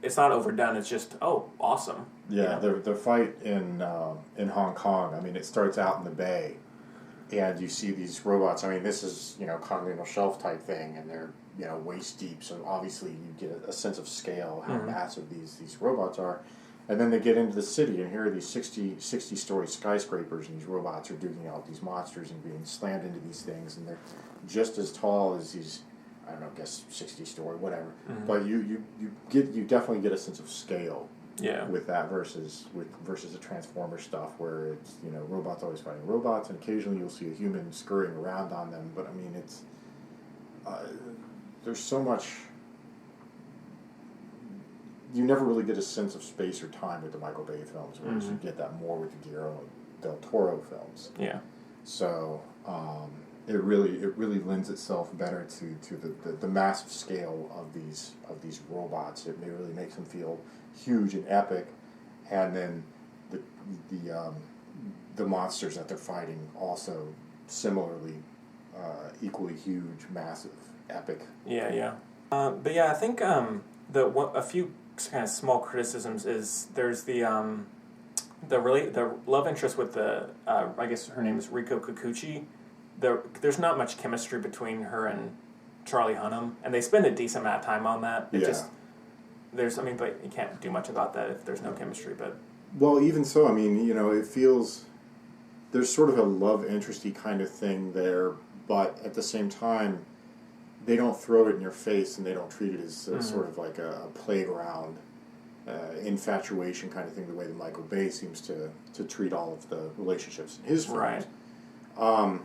it's not overdone. It's just awesome. Yeah, the fight in Hong Kong. I mean, it starts out in the bay. And you see these robots. I mean, this is continental shelf type thing, and they're waist deep. So obviously, you get a sense of scale how massive these robots are. And then they get into the city, and here are these 60-story skyscrapers, and these robots are duking out these monsters and being slammed into these things, and they're just as tall as these. I don't know, I guess 60-story, whatever. But you definitely get a sense of scale. With that versus the Transformer stuff where it's robots always fighting robots, and occasionally you'll see a human scurrying around on them, but I mean it's there's so much you never really get a sense of space or time with the Michael Bay films, whereas you get that more with the Guillermo del Toro films. So it really lends itself better to the massive scale of these robots. It really makes them feel huge and epic, and then the monsters that they're fighting also similarly equally huge, massive, epic. But yeah, I think a few kind of small criticisms is there's the love interest with the I guess her name is Riko Kikuchi. There's not much chemistry between her and Charlie Hunnam, and they spend a decent amount of time on that. But you can't do much about that if there's no chemistry. But well, even so, I mean, it feels there's sort of a love interesty kind of thing there, but at the same time, they don't throw it in your face and they don't treat it as sort of like a playground infatuation kind of thing, the way that Michael Bay seems to treat all of the relationships in his films. Right.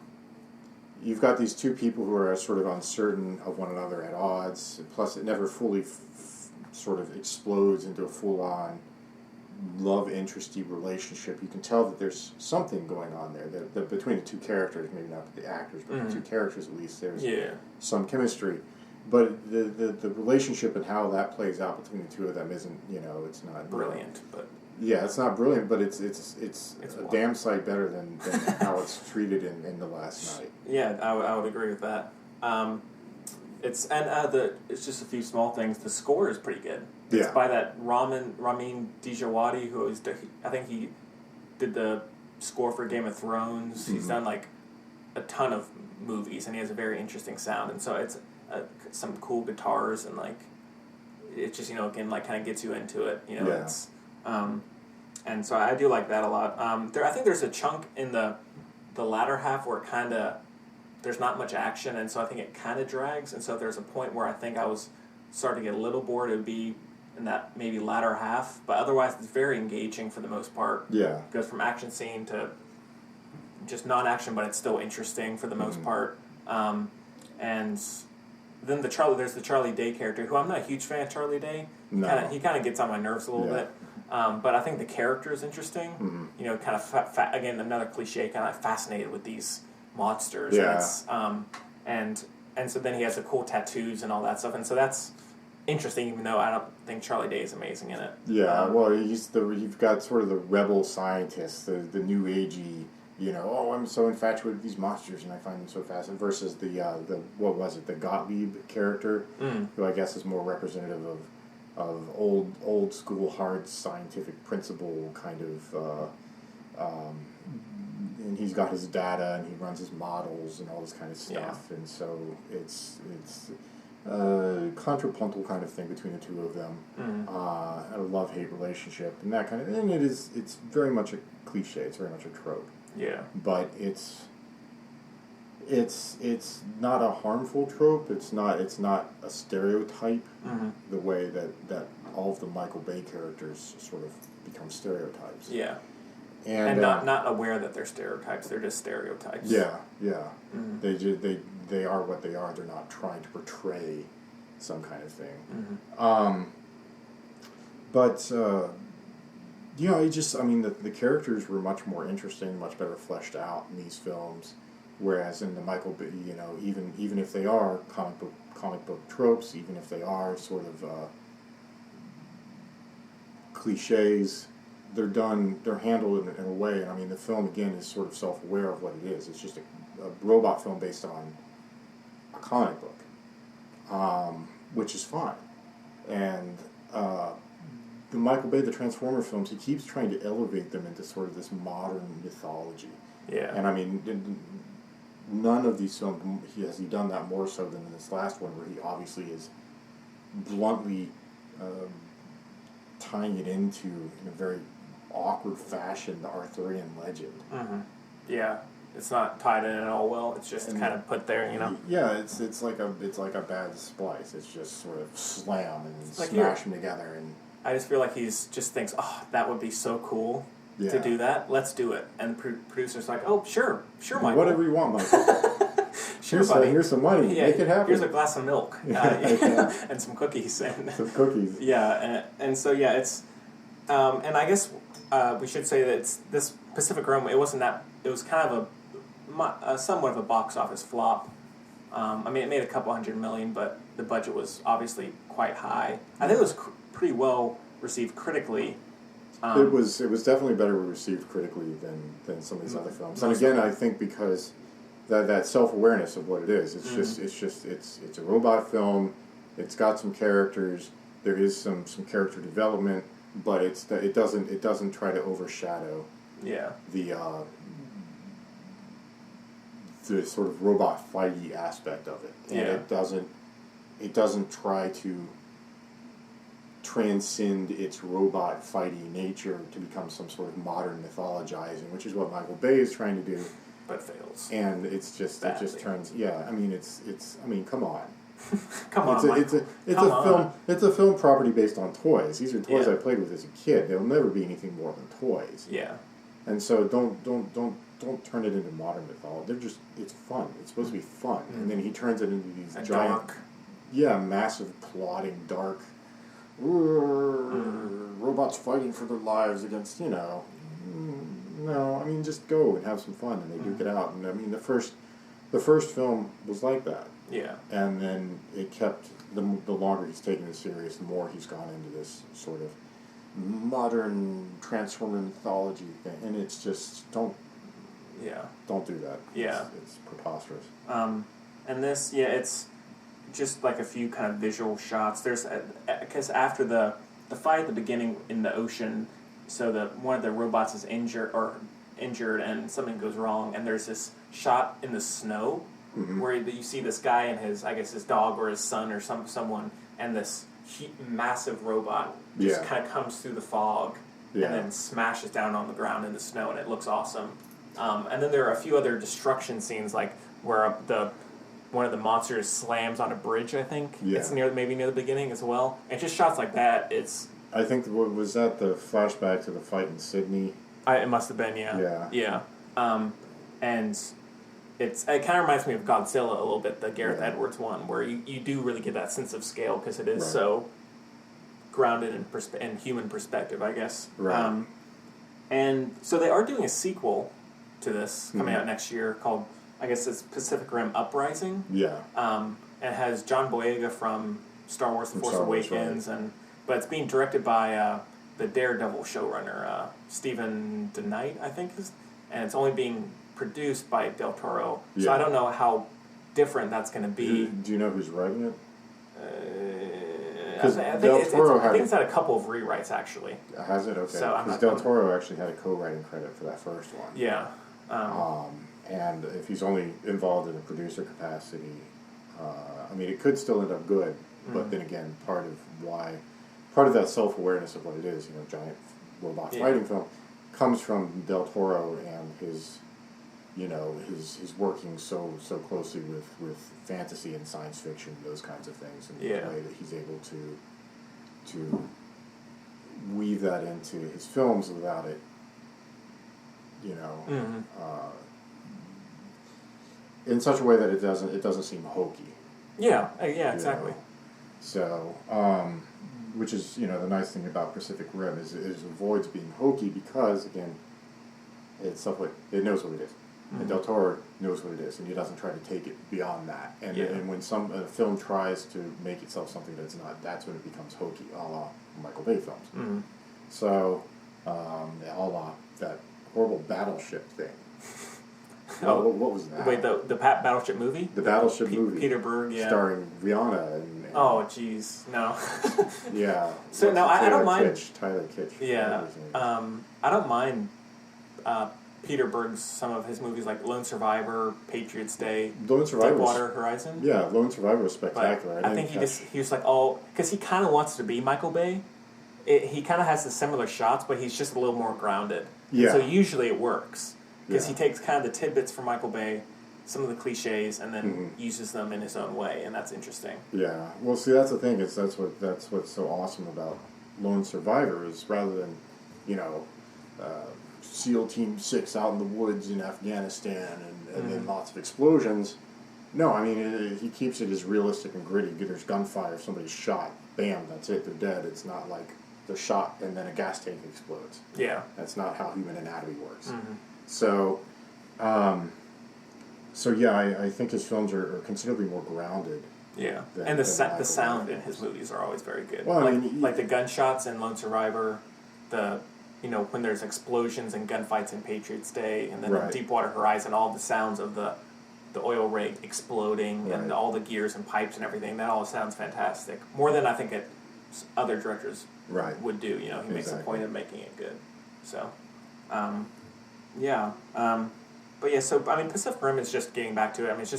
You've got these two people who are sort of uncertain of one another, at odds, plus it never fully sort of explodes into a full-on love interesty relationship. You can tell that there's something going on there that between the two characters, maybe not the actors, but the two characters at least, there's some chemistry. But the relationship and how that plays out between the two of them isn't, it's not brilliant. But Yeah, it's not brilliant, but it's a wild. damn sight better than how it's treated in The Last Night. Yeah, I would agree with that. It's just a few small things. The score is pretty good. It's Yeah. by that Ramin Djawadi, who is I think he did the score for Game of Thrones. He's done like a ton of movies, and he has a very interesting sound. And so it's some cool guitars, and like it's just again like kind of gets you into it. Yeah. It's and so I do like that a lot. I think there's a chunk in the latter half where it kind of there's not much action, and so I think it kind of drags. And so if there's a point where I think I was starting to get a little bored, it would be in that maybe latter half. But otherwise, it's very engaging for the most part. Yeah. It goes from action scene to just non-action, but it's still interesting for the most part. And then there's the Charlie Day character, who I'm not a huge fan of Charlie Day. No. He kind of gets on my nerves a little bit. But I think the character is interesting. Kind of again another cliche, kind of fascinated with these monsters. Yeah. And so then he has the cool tattoos and all that stuff, and so that's interesting. Even though I don't think Charlie Day is amazing in it. Yeah, well, you've got sort of the rebel scientist, the new agey, oh, I'm so infatuated with these monsters and I find them so fascinating, versus the Gottlieb character, who I guess is more representative of old school hard scientific principle kind of, and he's got his data and he runs his models and all this kind of stuff, and so it's contrapuntal kind of thing between the two of them, a love-hate relationship and that kind of thing. It's very much a cliche. It's very much a trope. Yeah. But it's not a harmful trope. It's not a stereotype the way that all of the Michael Bay characters sort of become stereotypes. Yeah. And not aware that they're stereotypes. They're just stereotypes. Yeah. They are what they are. They're not trying to portray some kind of thing. The characters were much more interesting, much better fleshed out in these films. Whereas in the Michael Bay, even if they are comic book tropes, even if they are sort of cliches, they're handled in a way. And I mean, the film again is sort of self-aware of what it is. It's just a robot film based on a comic book, which is fine. And the Michael Bay, the Transformer films, he keeps trying to elevate them into sort of this modern mythology. Yeah. And I mean, none of these films has he done that more so than in this last one, where he obviously is bluntly tying it into, in a very awkward fashion, the Arthurian legend. Yeah. It's not tied in at all well. It's just kind of put there, Yeah, it's like a bad splice. It's just sort of slam and like smash them together. And I just feel like he's just thinks, oh, that would be so cool to Yeah. do that. Let's do it. And the producer's like, oh, sure, Michael. whatever you want, Michael. Sure, buddy. Here's some money. Yeah, Make it happen. here's a glass of milk and some cookies. And Some cookies. yeah, and so yeah, it's and I guess we should say that it's this Pacific Rim. It wasn't that. It was kind of somewhat of a box office flop. I mean, it made a couple $100 million, but the budget was obviously quite high. I think it was pretty well received critically. It was definitely better received critically than some of these other films. And again, I think because that self-awareness of what it is. It's a robot film. It's got some characters. There is some character development, but it doesn't try to overshadow the sort of robot fighty aspect of it. And it doesn't try to transcend its robot fighty nature to become some sort of modern mythologizing, which is what Michael Bay is trying to do. But fails. And it's just Badly. it just turns I mean come on. Come on, It's a film property based on toys. These are toys Yeah. I played with as a kid. They'll never be anything more than toys. Yeah. And so don't turn it into modern mythology. It's fun. It's supposed to be fun. And then he turns it into these giant, massive, plotting, dark robots fighting for their lives against, no, I mean, just go and have some fun, and they duke it out. And I mean, the first film was like that. Yeah. And then it kept, the longer he's taken it serious, the more he's gone into this sort of modern Transformer mythology thing, and it's just don't do that. Yeah. It's preposterous. And this, it's just like a few kind of visual shots. There's because after the fight at the beginning in the ocean, so one of the robots is injured and something goes wrong, and there's this shot in the snow where you see this guy and his dog or his son or someone, and this massive robot just kind of comes through the fog and then smashes down on the ground in the snow, and it looks awesome. And then there are a few other destruction scenes, like where one of the monsters slams on a bridge. I think it's maybe near the beginning as well. And just shots like that. I think was that the flashback to the fight in Sydney. It must have been, yeah. And it kind of reminds me of Godzilla a little bit, the Gareth Edwards one, where you do really get that sense of scale because it is so grounded in human perspective, I guess. Right. And so they are doing a sequel to this coming out next year called, I guess it's Pacific Rim Uprising. Yeah. And it has John Boyega from Star Wars: The Force Awakens, but it's being directed by the Daredevil showrunner, Stephen DeKnight, I think, and it's only being produced by Del Toro. So I don't know how different that's going to be. Do you know who's writing it? I think it's had a couple of rewrites, actually. Has it? Okay. Because Del Toro actually had a co-writing credit for that first one. Yeah. And if he's only involved in a producer capacity, it could still end up good. But then again, part of that self-awareness of what it is, giant robot fighting film, comes from Del Toro and his working so closely with fantasy and science fiction, those kinds of things, and the way that he's able to weave that into his films without it, in such a way that it doesn't seem hokey. Yeah, exactly. So, which is, the nice thing about Pacific Rim is it avoids being hokey because, again, it's stuff like, it knows what it is. And Del Toro knows what it is, and he doesn't try to take it beyond that. And when a film tries to make itself something that's not, that's when it becomes hokey, a la Michael Bay films. So, a la that horrible Battleship thing. What was that? Wait, the Battleship movie? The Battleship movie. Peter Berg, starring Rihanna and oh, jeez, no. Yeah. So no, I don't mind. Tyler Kitsch. Yeah. I don't mind Peter Berg's some of his movies like Lone Survivor, Patriots Day, Deepwater Horizon. Yeah, Lone Survivor was spectacular. I think he was like because he kind of wants to be Michael Bay. He kind of has the similar shots, but he's just a little more grounded. Yeah. So usually it works. Because he takes kind of the tidbits from Michael Bay, some of the cliches, and then uses them in his own way, and that's interesting. Yeah. Well, see, that's the thing. That's what's so awesome about Lone Survivor is rather than, SEAL Team 6 out in the woods in Afghanistan and then lots of explosions. No, he keeps it as realistic and gritty. There's gunfire, somebody's shot, bam, that's it, they're dead. It's not like they're shot and then a gas tank explodes. Yeah. That's not how human anatomy works. So, I think his films are considerably more grounded. Yeah, and the sound in his movies are always very good. Well, like the gunshots in Lone Survivor, when there's explosions and gunfights in Patriots Day, and then in Deepwater Horizon, all the sounds of the oil rig exploding and all the gears and pipes and everything, that all sounds fantastic. More than I think other directors would do. He makes a point of making it good. So, so Pacific Rim is just getting back to it.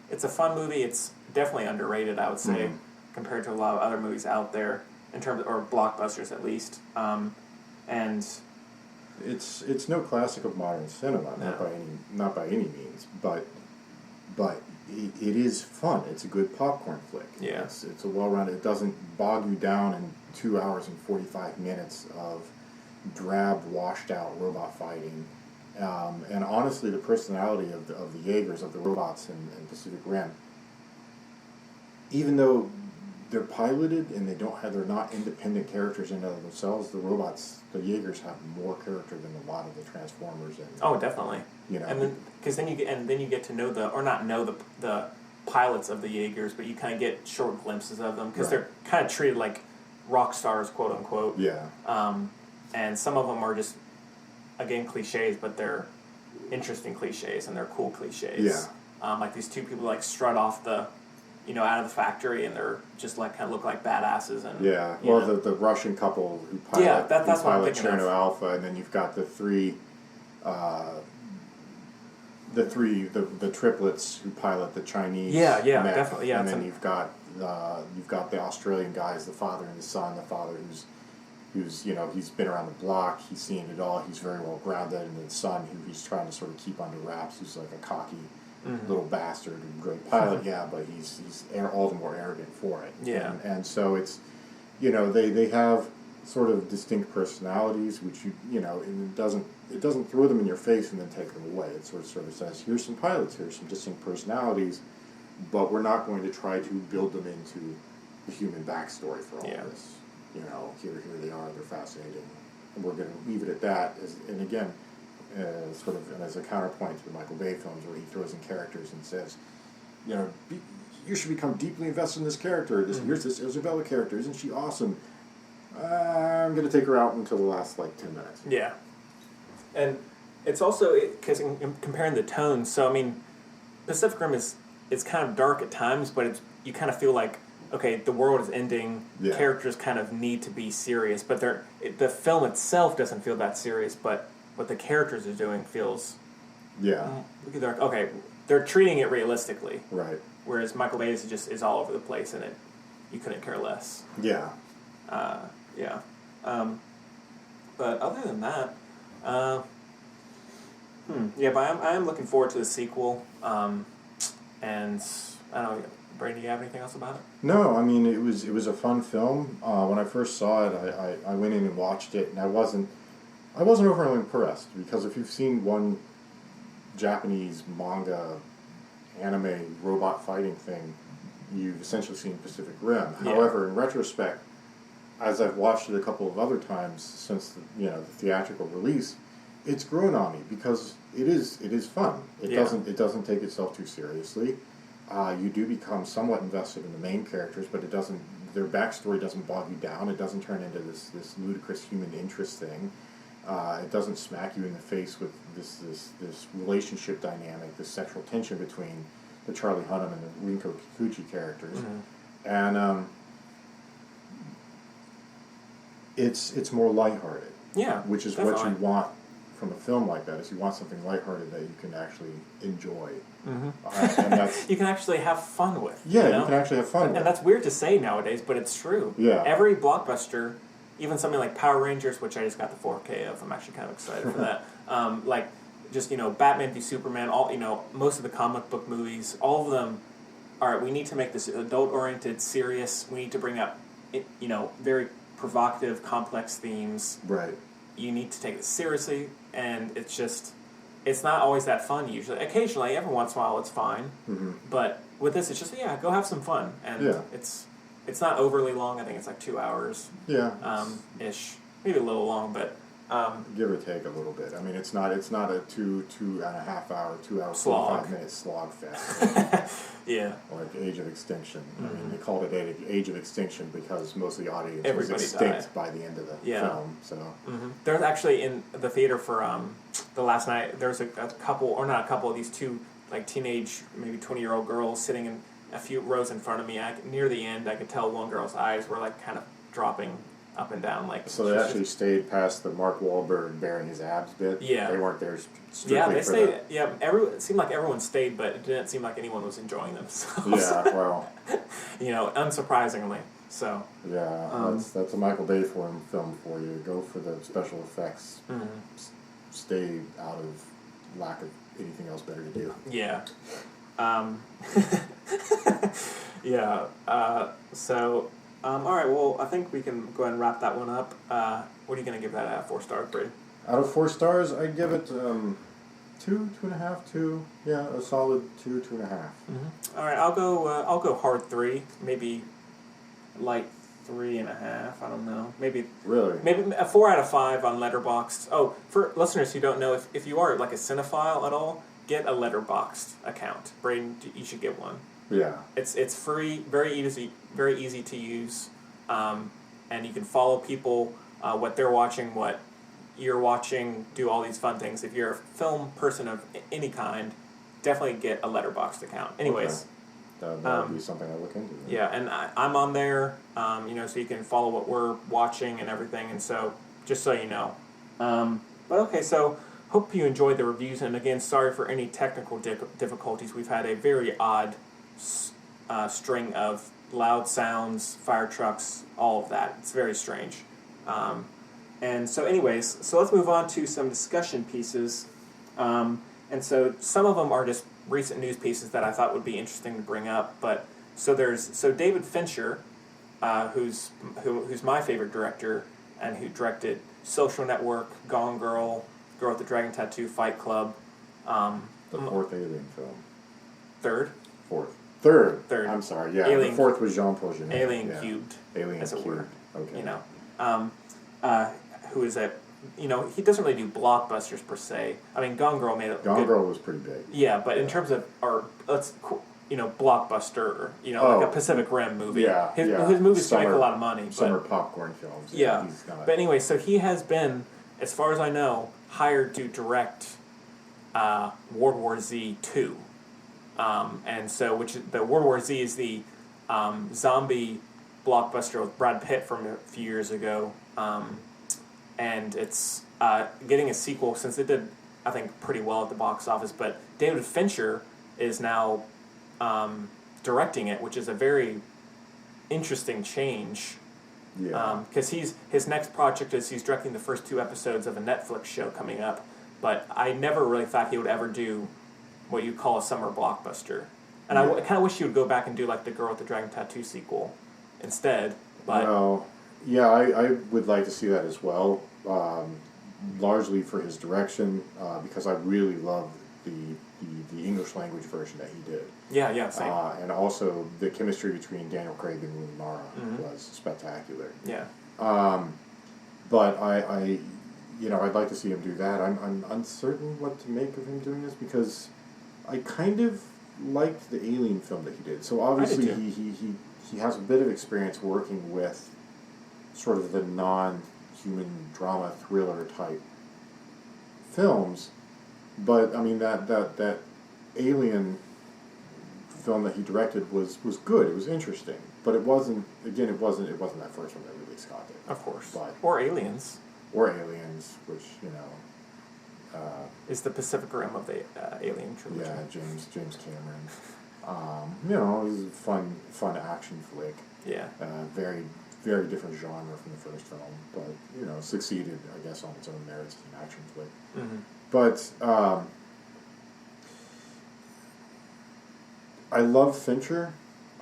It's a fun movie. It's definitely underrated, I would say, compared to a lot of other movies out there or blockbusters at least. And it's no classic of modern cinema, not by any means, but it is fun. It's a good popcorn flick. Yeah, it's a well-rounded. It doesn't bog you down in 2 hours and 45 minutes of drab, washed-out robot fighting. And honestly, the personality of the Jaegers, of the robots in Pacific Rim, even though they're piloted and they're not independent characters in and of themselves, the robots, the Jaegers, have more character than a lot of the Transformers. Definitely. And then because then you get to know the pilots of the Jaegers, but you kind of get short glimpses of them because they're kind of treated like rock stars, quote unquote. Yeah. And some of them are just, again, cliches, but they're interesting cliches and they're cool cliches. Yeah. Like these two people like strut off the, out of the factory, and they're just like kind of look like badasses. And Yeah. you Well, know. the Russian couple who pilot, Yeah, that's what I'm thinking Cherno of. Alpha, and then you've got the triplets who pilot the Chinese. Yeah, mech, definitely, yeah, And it's then an- you've got the Australian guys, the father and the son. The father who's he's been around the block, he's seen it all, he's very well grounded, and the son who he's trying to sort of keep under wraps, who's like a cocky little bastard and great pilot, yeah, but he's all the more arrogant for it. Yeah. And so it's they have sort of distinct personalities, which and it doesn't throw them in your face and then take them away. It sort of says, here's some pilots, here's some distinct personalities, but we're not going to try to build them into the human backstory for all Yeah. this. Here they are, they're fascinating, and we're going to leave it at that. And again, sort of as a counterpoint to the Michael Bay films, where he throws in characters and says, you should become deeply invested in this character. Here's this Isabella character, isn't she awesome? I'm going to take her out until the last 10 minutes. Yeah. And it's also, because in comparing the tones, so I mean, Pacific Rim it's kind of dark at times, but you kind of feel like, okay, the world is ending, Yeah. characters kind of need to be serious, but the film itself doesn't feel that serious, but what the characters are doing feels, Yeah, they're treating it realistically, right. whereas Michael Bay is all over the place, and you couldn't care less. Yeah. Yeah. But other than that, yeah, but I am looking forward to the sequel. And I don't know, Brady, do you have anything else about it? No, I mean it was a fun film. When I first saw it, I went in and watched it, and I wasn't overly impressed, because if you've seen one Japanese manga anime robot fighting thing, you've essentially seen Pacific Rim. Yeah. However, in retrospect, as I've watched it a couple of other times since the theatrical release, it's grown on me, because it is fun. It Yeah. doesn't take itself too seriously. You do become somewhat invested in the main characters, but their backstory doesn't bog you down. It doesn't turn into this ludicrous human interest thing. It doesn't smack you in the face with this relationship dynamic, this sexual tension between the Charlie Hunnam and the Rinko Kikuchi characters. And it's more lighthearted. Yeah, Which is definitely. what you want from a film like that, is you want something lighthearted that you can actually enjoy. And that's, You can actually have fun with. yeah, you know? you can actually have fun with. And that's weird to say nowadays, but it's true. Yeah. Every blockbuster, even something like Power Rangers, which I just got the 4K of, I'm actually kind of excited for that. Just Batman v Superman, all most of the comic book movies, all of them. All right, we need to make this adult-oriented, serious. We need to bring up, very provocative, complex themes. Right. You need to take it seriously, and it's not always that fun usually. Occasionally, every once in a while, it's fine. But with this, it's just, go have some fun. And Yeah. it's not overly long. I think it's like 2 hours Yeah. ish. Maybe a little long, but Give or take a little bit. I mean, it's not a 2.5 hour, 2 hour, Slog. 45-minute slog fest. yeah. Like Age of Extinction. I mean, they called it Age of Extinction because most of the audience Everybody was extinct died. by the end of the Yeah. film. So There's actually in the theater for the last night, there was a couple, or not a couple, of these two teenage, maybe 20-year-old girls sitting in a few rows in front of me. Near the end, I could tell one girl's eyes were kind of dropping up and down. so they actually stayed past the Mark Wahlberg bearing his abs bit. Yeah. They weren't there strictly Yeah, they for stayed. that. Yeah, it seemed like everyone stayed, but it didn't seem like anyone was enjoying themselves. Yeah, well, Unsurprisingly. So. yeah, that's a Michael Bay film for you. Go for the special effects. Stay out of lack of anything else better to do. Yeah. Yeah. All right. Well, I think we can go ahead and wrap that one up. What are you going to give that at 4 stars, Brady? Out of 4 stars, I'd give it 2, 2.5, 2. Yeah, a solid 2, 2.5. All right. I'll go hard 3, maybe light 3.5. I don't know. Maybe Really? a 4 out of 5 on Letterboxd. Oh, for listeners who don't know, if you are like a cinephile at all, get a Letterboxd account. Braden, you should get one. Yeah. It's free, very easy to use. and you can follow people, what they're watching, what you're watching, do all these fun things. If you're a film person of any kind, definitely get a Letterboxd account. Anyways, that would be something I look into. Then. yeah, and I'm on there, so you can follow what we're watching and everything, and so just so you know. But okay, so hope you enjoyed the reviews, and again, sorry for any technical difficulties. We've had a very odd string of loud sounds, fire trucks, all of that. It's very strange. And so anyways, so let's move on to some discussion pieces. And so some of them are just recent news pieces that I thought would be interesting to bring up. But so David Fincher, who's my favorite director and who directed Social Network, Gone Girl, Girl with the Dragon Tattoo, Fight Club. The fourth Alien film. Third. Third. I'm sorry. Yeah. Alien, the fourth was Jean-Paul Jeunet. Alien Cubed. Alien as a Cubed. word. Okay. Who is a, he doesn't really do blockbusters per se. I mean, Gone Girl made a Gone Girl was pretty big. Yeah, but in terms of blockbuster, like a Pacific Rim movie. Yeah, his movies make a lot of money. Summer popcorn films. Yeah, he's not. But anyway, so he has been, as far as I know, hired to direct World War Z 2. And so, the World War Z is the zombie blockbuster with Brad Pitt from a few years ago. And it's getting a sequel since it did, I think, pretty well at the box office. But David Fincher is now directing it, which is a very interesting change. Yeah. Because his next project is he's directing the first 2 episodes of a Netflix show coming up. But I never really thought he would ever do what you call a summer blockbuster. And I kind of wish he would go back and do like the Girl with the Dragon Tattoo sequel instead. But well, yeah, I would like to see that as well. Largely for his direction, because I really love the English language version that he did. yeah, same. And also the chemistry between Daniel Craig and Rooney Mara was spectacular. Yeah. But I'd like to see him do that. I'm uncertain what to make of him doing this because I kind of liked the Alien film that he did. So obviously he has a bit of experience working with sort of the non-human drama thriller type films, but I mean that Alien film that he directed was good. It was interesting, but it wasn't that first one that really Scott did. Of course. But, or Aliens. or Aliens, which Is the Pacific Rim of the Alien trilogy. yeah, James Cameron. It was a fun action flick. Yeah. Very, very different genre from the first film, but succeeded, I guess, on its own merits as an action flick. Mm-hmm. But I love Fincher.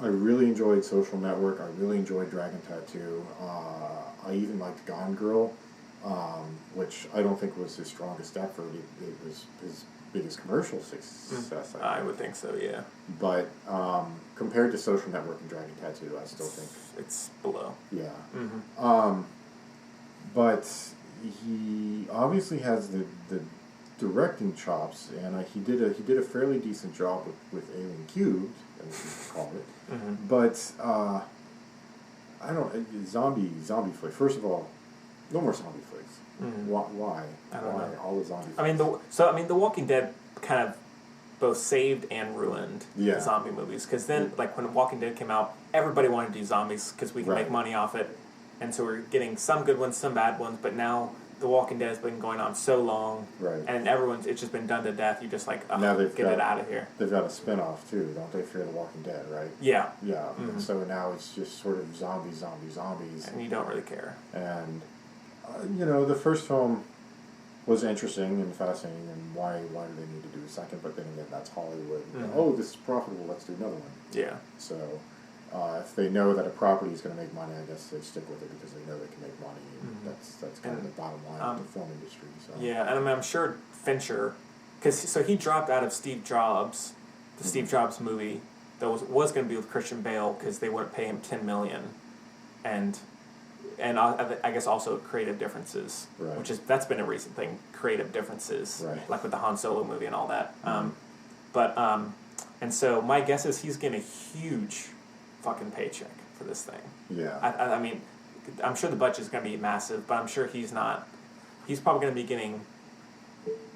I really enjoyed Social Network. I really enjoyed Dragon Tattoo. I even liked Gone Girl, which I don't think was his strongest effort. It was his biggest commercial success. I would think so, yeah. But compared to Social Network and Dragon Tattoo, I still think it's below. Yeah. Mm-hmm. But he obviously has the directing chops, and he did a fairly decent job with Alien Cubed, as you call it. Mm-hmm. But I don't zombie flick. First of all, no more zombie flicks. Mm-hmm. Why? I don't know. All the zombie flicks? I mean, The Walking Dead kind of both saved and ruined Yeah. zombie movies. Because then, like, when Walking Dead came out, everybody wanted to do zombies because we can Right. make money off it. And so we're getting some good ones, some bad ones. But now The Walking Dead has been going on so long. Right. And it's just been done to death. You just like, Now they've get it out of here. They've got a spin-off too, don't they? Fear the Walking Dead, right? Yeah. Yeah. Mm-hmm. And so now it's just sort of zombies. And you don't really care. And the first film was interesting and fascinating, and why do they need to do a second? But then again, that's Hollywood. Mm-hmm. Oh, this is profitable. Let's do another one. Yeah. So if they know that a property is going to make money, I guess they stick with it because they know they can make money. And that's kind of the bottom line of the film industry. So. Yeah, and I mean, I'm sure Fincher, because he dropped out of Steve Jobs, the Steve Jobs movie that was going to be with Christian Bale because they wouldn't pay him $10 million, and I guess also creative differences, Right. that's been a recent thing, creative differences, Right. like with the Han Solo movie and all that. And so my guess is he's getting a huge fucking paycheck for this thing. Yeah. I mean, I'm sure the budget is going to be massive, but I'm sure he's not. He's probably going to be getting,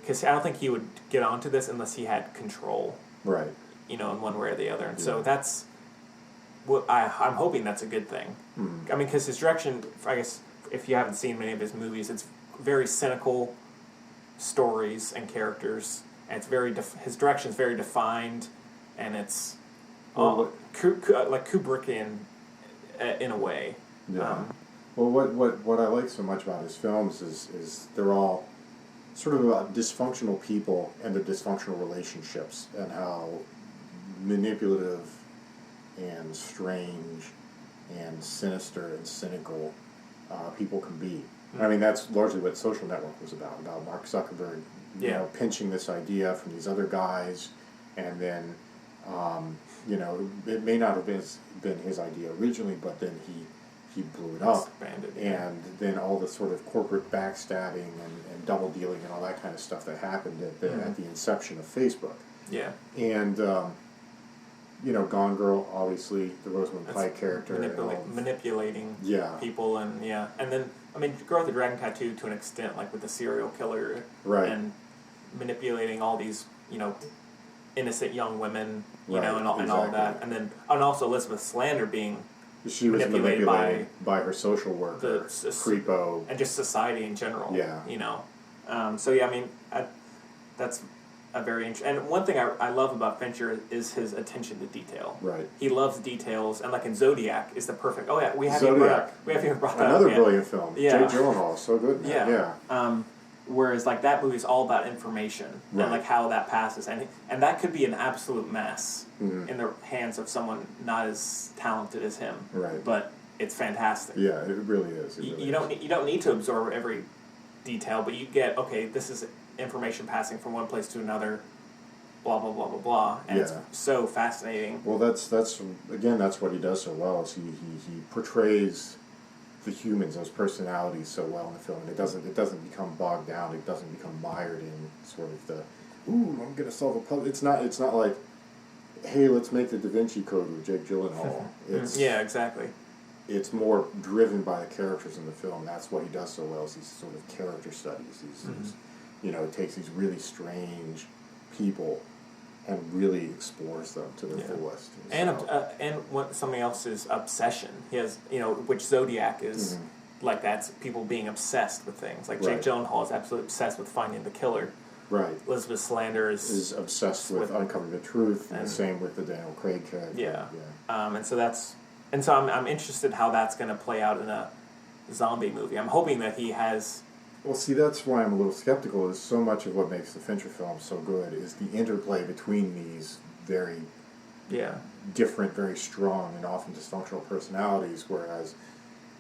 because I don't think he would get onto this unless he had control, Right. in one way or the other. And so that's what I'm hoping that's a good thing. I mean, because his direction, I guess, if you haven't seen many of his movies, it's very cynical stories and characters, and it's very his direction is very defined, and it's Well, like Kubrickian in a way. Yeah. Well, what I like so much about his films is they're all sort of about dysfunctional people and their dysfunctional relationships and how manipulative and strange and sinister and cynical people can be. I mean, that's largely what Social Network was about Mark Zuckerberg, pinching this idea from these other guys, and then, it may not have been his idea originally, but then he blew it up, Expanded, and then all the sort of corporate backstabbing and double dealing and all that kind of stuff that happened at the inception of Facebook. Yeah. And, Gone Girl, obviously, the Rosamund That's Pike character. manipulating Yeah. people, and then I mean, Girl with the Dragon Tattoo to an extent, like with the serial killer, Right. and manipulating all these innocent young women, Right, and all exactly. that, and also Elizabeth Slander being She was manipulated manipulated by her social worker, the creepo. and just society in general. Yeah. So yeah, I mean, that's a very interesting. And one thing I love about Fincher is his attention to detail. Right. He loves details, and like in Zodiac is the perfect. Oh yeah, we have Zodiac. you brought that Another up. brilliant film. Yeah. Jake Gyllenhaal, so good. Man. Yeah. Yeah. Whereas like that movie is all about information Right. and like how that passes, and that could be an absolute mess Mm-hmm. in the hands of someone not as talented as him. Right. But it's fantastic. Yeah, it really is. It You, really you don't you don't need to absorb every detail, but you get this is information passing from one place to another, blah blah blah blah blah, and it's Yeah. so fascinating. Well, that's what he does so well. Is he portrays the humans, those personalities, so well in the film, and it doesn't become bogged down. It doesn't become mired in sort of the I'm gonna solve a puzzle. It's not like, hey, let's make the Da Vinci Code with Jake Gyllenhaal. It's Yeah, exactly. It's more driven by the characters in the film. That's what he does so well. Is these sort of character studies. These it takes these really strange people and really explores them to their fullest. And what something else is obsession. He has which Zodiac is like that's people being obsessed with things. Like Right. Jake Gyllenhaal is absolutely obsessed with finding the killer. Right. Elizabeth Slander Is obsessed with uncovering the truth, and the and- same with the Daniel Craig character. Yeah. Yeah. And so I'm interested how that's going to play out in a zombie movie. I'm hoping that he has. Well, see, that's why I'm a little skeptical. Is so much of what makes the Fincher films so good is the interplay between these very different, very strong, and often dysfunctional personalities. Whereas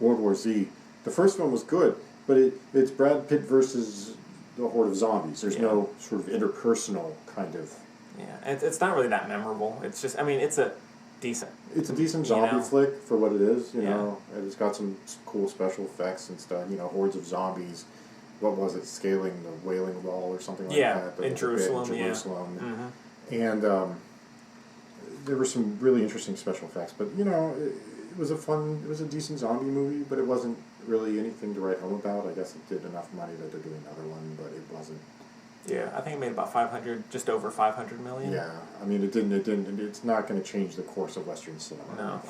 World War Z, the first one was good, but it's Brad Pitt versus the horde of zombies. There's no sort of interpersonal kind of. Yeah, it's not really that memorable. It's just, I mean, it's a decent. It's a decent zombie flick for what it is, and it's got some cool special effects and stuff. Hordes of zombies. What was it? Scaling the Wailing Wall or something like that. In Jerusalem. Jerusalem. And there were some really interesting special effects, but it was a decent zombie movie, but it wasn't really anything to write home about. I guess it did enough money that they're doing another one, but it wasn't. Yeah, I think it made about just over 500 million. Yeah, I mean, it didn't. It's not going to change the course of Western cinema. No.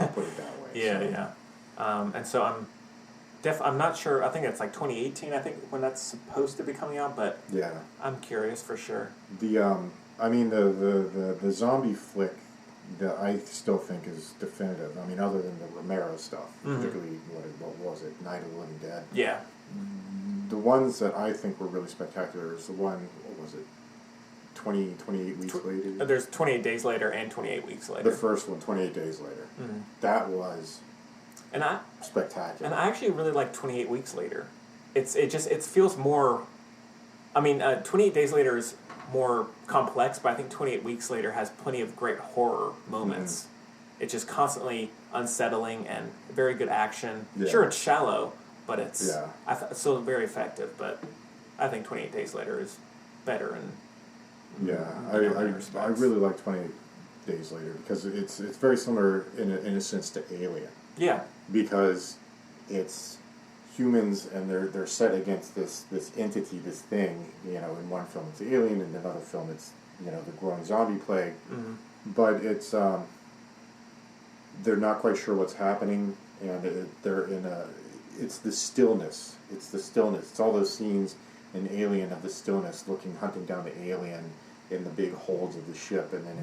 I'll put it that way. Yeah. And so I'm not sure. I think it's like 2018. I think when that's supposed to be coming out, but Yeah. I'm curious for sure. The zombie flick that I still think is definitive. I mean, other than the Romero stuff, particularly what was it, Night of the Living Dead. Yeah. The ones that I think were really spectacular is the one, what was it, 28 weeks later? There's 28 Days Later and 28 Weeks Later. The first one, 28 Days Later. That was And I spectacular. actually really like 28 Weeks Later. It feels more. I mean, 28 Days Later is more complex, but I think 28 Weeks Later has plenty of great horror moments. It's just constantly unsettling and very good action. Yeah. Sure, it's shallow, but it's Yeah. it's still very effective. But I think 28 Days Later is better. And I really like 28 Days Later because it's very similar in a sense to Alien. yeah, Because it's humans, and they're set against this entity, this thing. You know, in one film it's the alien, in another film it's the growing zombie plague. But it's they're not quite sure what's happening, and they're in a. It's the stillness. It's the stillness. It's all those scenes in Alien of the stillness, hunting down the alien in the big holds of the ship, and then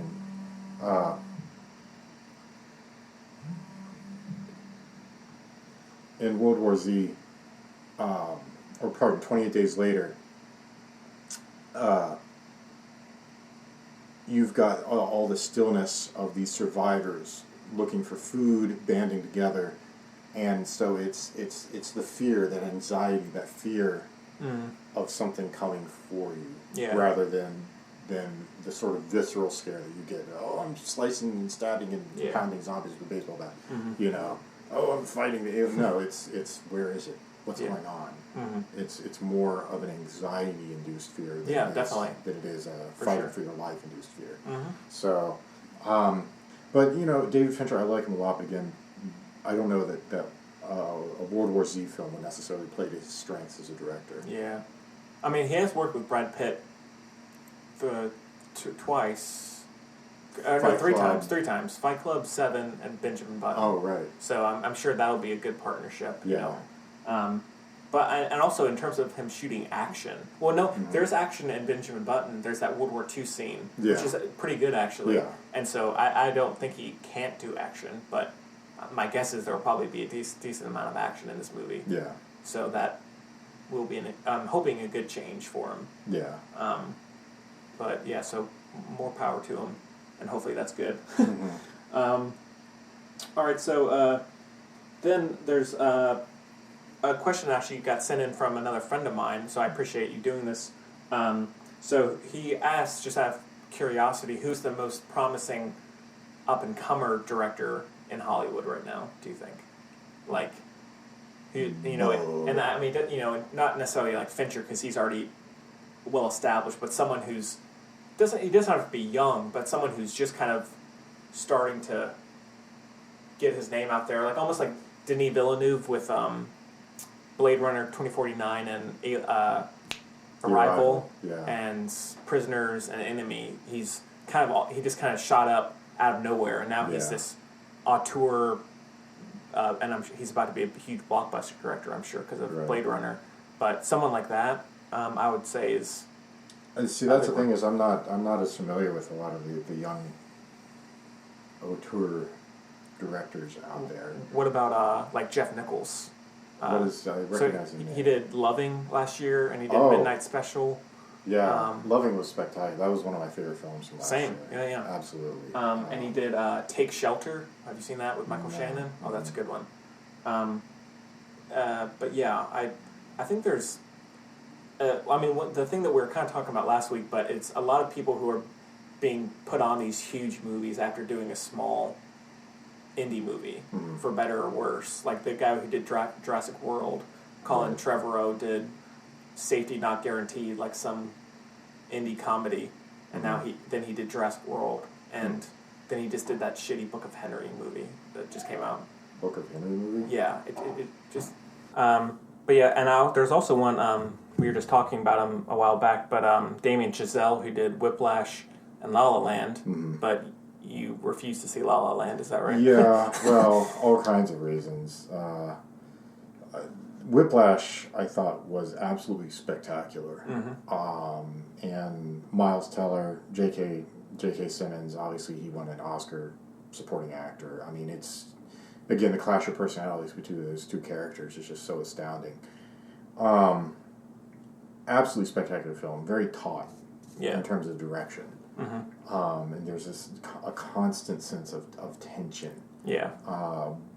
in World War Z, 28 Days Later, you've got all the stillness of these survivors looking for food, banding together, and so it's the fear, that anxiety, that fear of something coming for you, rather than the sort of visceral scare that you get. Oh, I'm slicing and stabbing and pounding zombies with a baseball bat. Oh, I'm fighting the alien. No, it's where is it? What's going on? It's more of an anxiety-induced fear than it is a fighting for your life-induced fear. So, but David Fincher, I like him a lot. But again, I don't know that a World War Z film would necessarily play to his strengths as a director. Yeah, I mean, he has worked with Brad Pitt twice. Three times. Fight Club, Seven, and Benjamin Button. Oh, right. So I'm sure that'll be a good partnership. You know? And also in terms of him shooting action. Well, no, there's action in Benjamin Button. There's that World War II scene, which is pretty good actually. Yeah. And so I don't think he can't do action, but my guess is there will probably be a decent amount of action in this movie. Yeah. So that will be I'm hoping a good change for him. Yeah. But yeah, so more power to him. And hopefully that's good. All right, so then there's a question actually got sent in from another friend of mine, so I appreciate you doing this. So he asked, just out of curiosity, who's the most promising up-and-comer director in Hollywood right now, do you think? Like, and I mean, not necessarily like Fincher, because he's already well-established, but someone who's he doesn't have to be young, but someone who's just kind of starting to get his name out there, like almost like Denis Villeneuve with Blade Runner 2049 and Arrival and Prisoners and Enemy. He's he just kind of shot up out of nowhere, and now he's this auteur, and he's about to be a huge blockbuster director, I'm sure, because of Blade Runner. But someone like that, I would say is. See, that's the thing, is I'm not as familiar with a lot of the young auteur directors out there. What about like Jeff Nichols? What is I recognize him? He did Loving last year, and he did Midnight Special. Yeah, Loving was spectacular. That was one of my favorite films from last year. Yeah, absolutely. And he did Take Shelter. Have you seen that with Michael Shannon? Oh, that's a good one. But yeah, I think there's. I mean, the thing that we were kind of talking about last week, but it's a lot of people who are being put on these huge movies after doing a small indie movie, for better or worse. Like the guy who did Jurassic World, Colin Trevorrow, did Safety Not Guaranteed, like some indie comedy, and now he did Jurassic World, and then he just did that shitty Book of Henry movie that just came out. Book of Henry movie? Yeah, it just. But yeah, and there's also one. We were just talking about him a while back, but Damien Chazelle, who did Whiplash and La La Land, but you refuse to see La La Land, is that right? Yeah, well, all kinds of reasons. Whiplash, I thought, was absolutely spectacular. And Miles Teller, J.K. Simmons, obviously he won an Oscar supporting actor. I mean, it's, again, the clash of personalities between those two characters is just so astounding. Absolutely spectacular film, very taut in terms of direction. And there's a constant sense of tension. Yeah.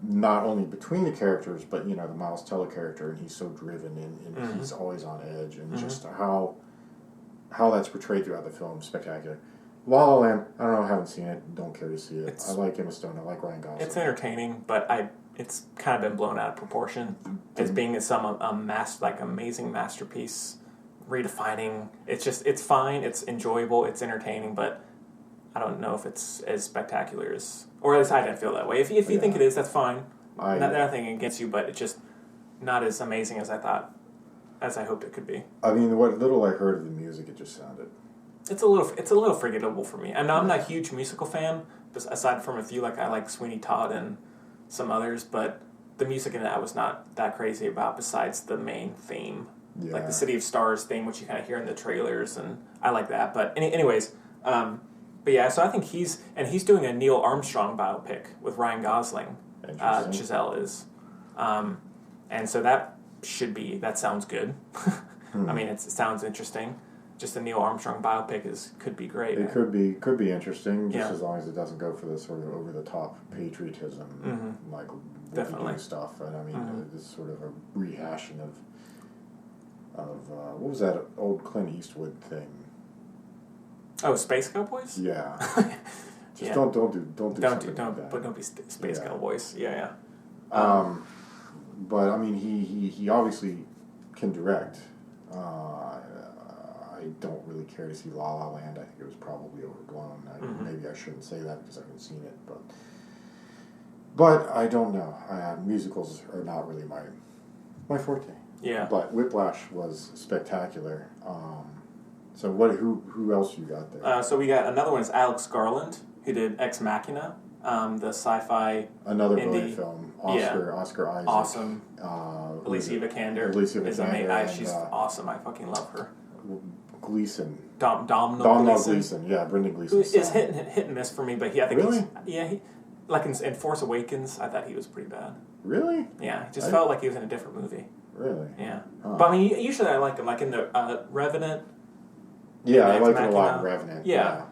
Not only between the characters, but the Miles Teller character, and he's so driven and he's always on edge, and just how that's portrayed throughout the film, spectacular. La La Land, I don't know, I haven't seen it, don't care to see it. I like Emma Stone, I like Ryan Gosling. It's entertaining, but it's kind of been blown out of proportion as being amazing masterpiece, redefining. It's fine, it's enjoyable, it's entertaining, but I don't know if it's as spectacular as, or at least I didn't feel that way. If you think it is, that's fine. Nothing against you, but it just, not as amazing as I hoped it could be. I mean, what little I heard of the music, it just sounded. It's a little forgettable for me. And I'm not a huge musical fan, aside from a few. Like I like Sweeney Todd and some others, but the music in it I was not that crazy about. Besides the main theme, like the City of Stars theme, which you kind of hear in the trailers, and I like that. But anyways, but yeah. So I think he's doing a Neil Armstrong biopic with Ryan Gosling. Giselle is, and so that sounds good. I mean, it sounds interesting. Just a Neil Armstrong biopic could be great. It could be interesting, just as long as it doesn't go for the sort of over the top patriotism, like Definitely stuff. And I mean, this sort of a rehashing of what was that old Clint Eastwood thing? Oh, Space Cowboys. Yeah. Just Yeah. don't be Space Cowboys. Yeah. But I mean, he obviously can direct. I don't really care to see La La Land. I think it was probably overblown. Maybe I shouldn't say that because I haven't seen it, but I don't know. Musicals are not really my forte. Yeah. But Whiplash was spectacular. So who else you got there? So we got another one is Alex Garland, who did Ex Machina, the sci-fi Another indie brilliant film. Oscar Isaac. Awesome. Alicia Vikander is amazing. She's awesome. I fucking love her. Gleason. Domhnall Gleeson. Yeah, Brendan Gleeson. Who is hit and miss for me, but I think really? he like in Force Awakens, I thought he was pretty bad. Really? Yeah, he just felt like he was in a different movie. Really? Yeah. Huh. But I mean, usually I like him, like in the Revenant. Yeah, I like it a lot in Revenant. Yeah.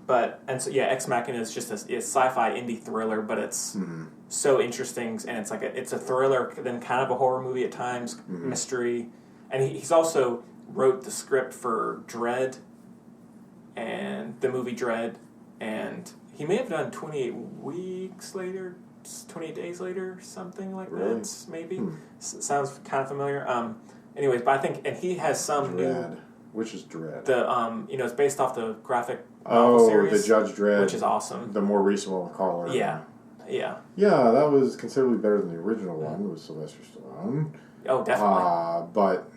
Ex Machina is just a sci-fi indie thriller, but it's so interesting, and it's a thriller, then kind of a horror movie at times, mystery, and he's also wrote the script for Dread, and the movie Dread, and he may have done 28 Weeks Later, 28 Days Later, something like that, maybe. Sounds kind of familiar. Anyways, but I think, and he has some Dread. Which is Dread? The it's based off the graphic novel series. The Judge Dredd, which is awesome. The more recent one with Carl Urban. Yeah. Yeah, that was considerably better than the original one with Sylvester Stallone. Oh, definitely. But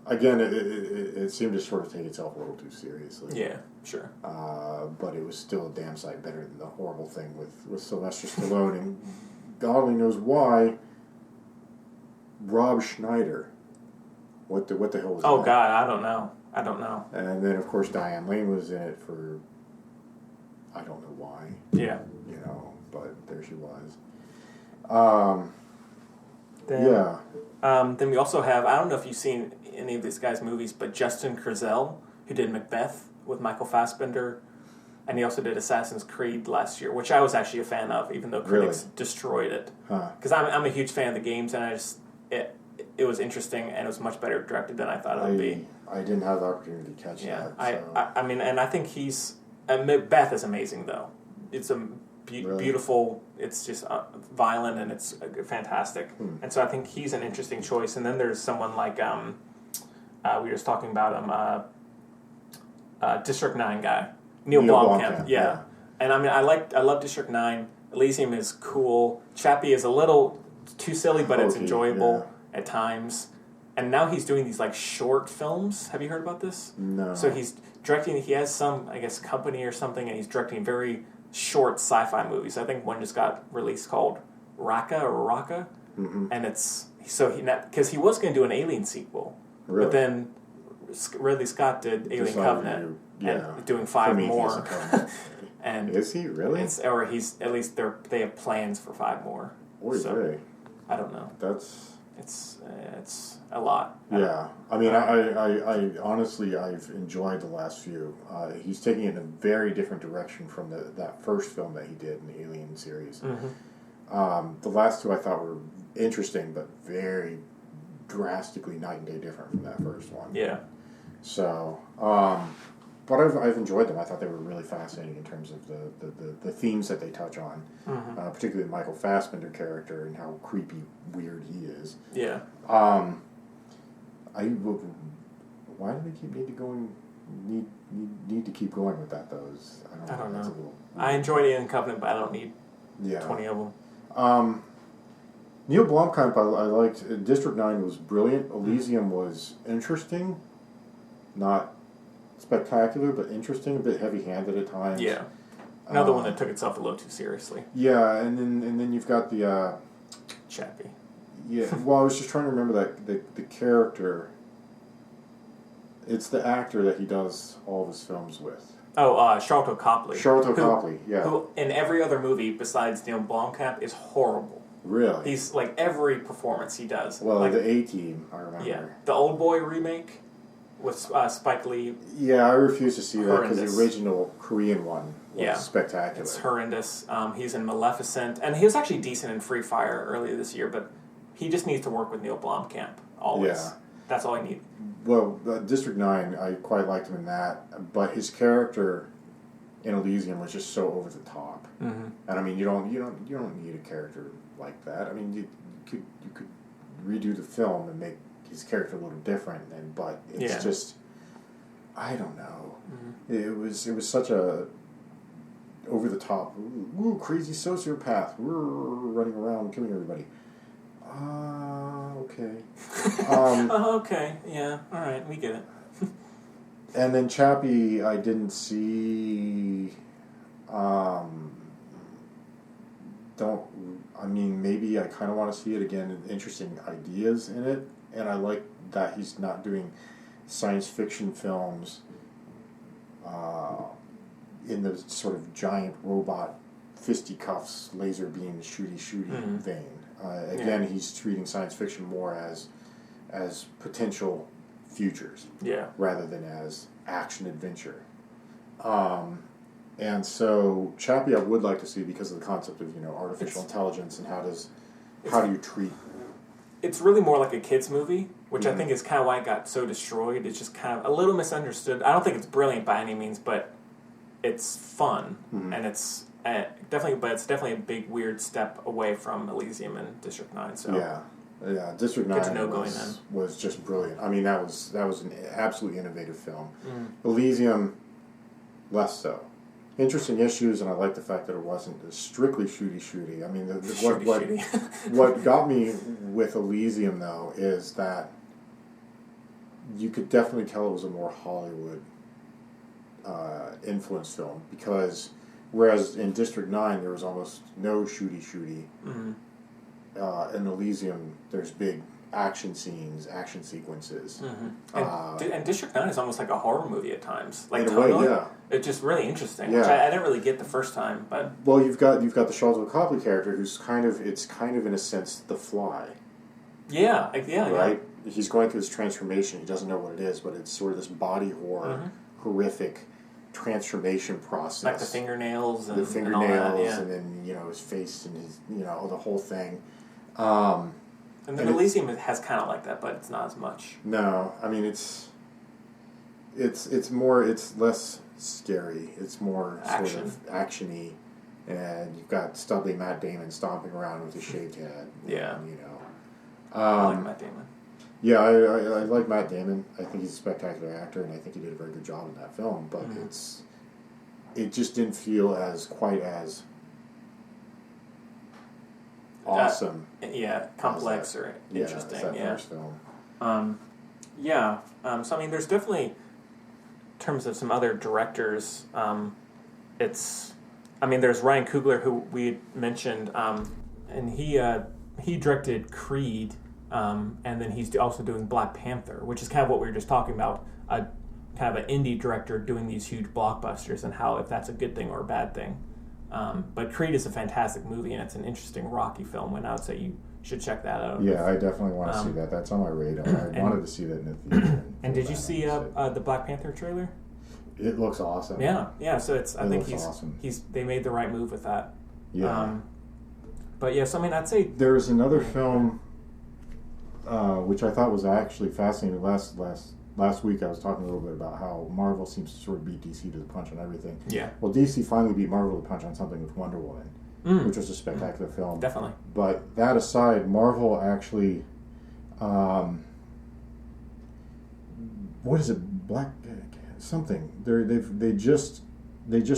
again, it seemed to sort of take itself a little too seriously. Yeah, sure. But it was still a damn sight better than the horrible thing with Sylvester Stallone, and God only knows why. Rob Schneider. What the hell was that? Oh God, I don't know. And then, of course, Diane Lane was in it for, I don't know why. Yeah. But there she was. Then we also have, I don't know if you've seen any of these guys' movies, but Justin Kurzel, who did Macbeth with Michael Fassbender, and he also did Assassin's Creed last year, which I was actually a fan of, even though critics destroyed it. Because I'm a huge fan of the games, and it was interesting, and it was much better directed than I thought it would be. I didn't have the opportunity to catch that. I mean, and I think Macbeth is amazing, though. It's a beautiful, it's just violent, and it's fantastic. And so I think he's an interesting choice. And then there's someone like, we were just talking about him, District 9 guy, Neil Blomkamp. Yeah. And I mean, I love District 9. Elysium is cool. Chappie is a little too silly, but it's enjoyable at times. And now he's doing these like short films. Have you heard about this? No. So he's directing. He has some, I guess, company or something, and he's directing very short sci-fi movies. I think one just got released called Raka, and it's because he was going to do an Alien sequel, but then Ridley Scott did Alien Covenant, and doing 5 more. And is he really? Or he's at least they have plans for 5 more. I don't know. It's a lot. Yeah, I mean, I honestly, I've enjoyed the last few. He's taking it in a very different direction from that first film that he did in the Alien series. The last 2 I thought were interesting, but very drastically night and day different from that first one. Yeah. So, but I've enjoyed them. I thought they were really fascinating in terms of the themes that they touch on, particularly the Michael Fassbender character and how creepy, weird he is. Yeah. Why do they need to keep going with that? Though I don't know. I enjoyed Alien Covenant, but I don't need 20 of them. Neil Blomkamp, I liked. District 9 was brilliant. Elysium was interesting. Not spectacular, but interesting. A bit heavy-handed at times. Yeah. Another one that took itself a little too seriously. Yeah, and then you've got the... Chappie. Yeah, well, I was just trying to remember that the character... It's the actor that he does all of his films with. Oh, Charlton Copley. Charlton Copley, yeah. Who, in every other movie besides Neil Blomkamp, is horrible. Really? He's, like, every performance he does. Well, like, the A-Team, I remember. Yeah. The Old Boy remake with Spike Lee. Yeah, I refuse to see that because Horrendous. the original Korean one was spectacular. It's horrendous. He's in Maleficent, and he was actually decent in Free Fire earlier this year, but he just needs to work with Neil Blomkamp, always. Yeah. That's all I need. Well, District 9, I quite liked him in that, but his character in Elysium was just so over the top. Mm-hmm. And I mean, you don't need a character like that. I mean, you could redo the film and make his character a little different, but it's just, I don't know. Mm-hmm. It was such a over the top, ooh, crazy sociopath, we're running around killing everybody. Okay. Okay, yeah, all right, we get it. And then Chappie, I didn't see. Maybe I kind of want to see it again. Interesting ideas in it, and I like that he's not doing science fiction films in the sort of giant robot fisticuffs, laser beam, shooty vein. Again, he's treating science fiction more as potential futures, rather than as action adventure. And so Chappie, I would like to see because of the concept of artificial intelligence and how do you treat. It's really more like a kids movie, which I think is kind of why it got so destroyed. It's just kind of a little misunderstood. I don't think it's brilliant by any means, but it's fun, and it's definitely a big weird step away from Elysium and District 9. So yeah, District 9 going in. was just brilliant. I mean, that was an absolutely innovative film. Elysium, less so. Interesting issues, and I like the fact that it wasn't strictly shooty. I mean, what got me with Elysium, though, is that you could definitely tell it was a more Hollywood influenced film, because whereas in District 9 there was almost no shooty. In Elysium there's big action scenes, action sequences. And District 9 is almost like a horror movie at times. Like in a way, totally. yeah. It's just really interesting, which I didn't really get the first time. But well, you've got the Charlton Copley character who's kind of in a sense the Fly. Yeah. Right? Yeah. He's going through this transformation. He doesn't know what it is, but it's sort of this body horror, horrific transformation process. Like the fingernails and all that, and then his face and his the whole thing. And then Elysium has kind of like that, but it's not as much. No, I mean it's less scary. It's more sort of actiony, and you've got stubbly Matt Damon stomping around with his shaved head. Yeah, I like Matt Damon. Yeah, I like Matt Damon. I think he's a spectacular actor, and I think he did a very good job in that film. But it just didn't feel quite as awesome. Complex or interesting. As that first film. So I mean, there's definitely, in terms of some other directors, there's Ryan Coogler, who we mentioned, and he directed Creed, and then he's also doing Black Panther, which is kind of what we were just talking about, kind of an indie director doing these huge blockbusters, and how if that's a good thing or a bad thing. But Creed is a fantastic movie, and it's an interesting Rocky film, and I would say you should check that out. Yeah, I definitely want to see that. That's on my radar. I wanted to see that in the theater. And did you see the Black Panther trailer? It looks awesome. Yeah. So I think awesome. They made the right move with that. Yeah. But yes, I mean, I'd say there's another film which I thought was actually fascinating. Last week I was talking a little bit about how Marvel seems to sort of beat DC to the punch on everything. Yeah. Well, DC finally beat Marvel to the punch on something with Wonder Woman, which was a spectacular film. Definitely. But that aside, Marvel actually, what is it? Black something. They just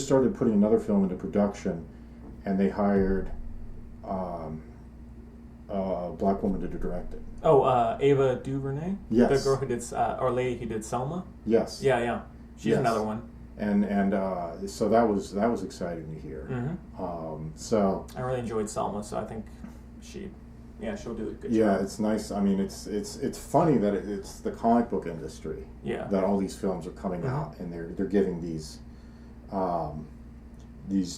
started putting another film into production, and they hired black woman to direct it. Oh, Ava DuVernay? Yes. The girl who did, or lady who did Selma? Yes. Yeah. She's Yes. another one. And so that was exciting to hear. So I really enjoyed Selma, so I think she'll do a good yeah, job. it's nice. I mean, it's funny that it's the comic book industry Yeah. that all these films are coming out, and they're giving these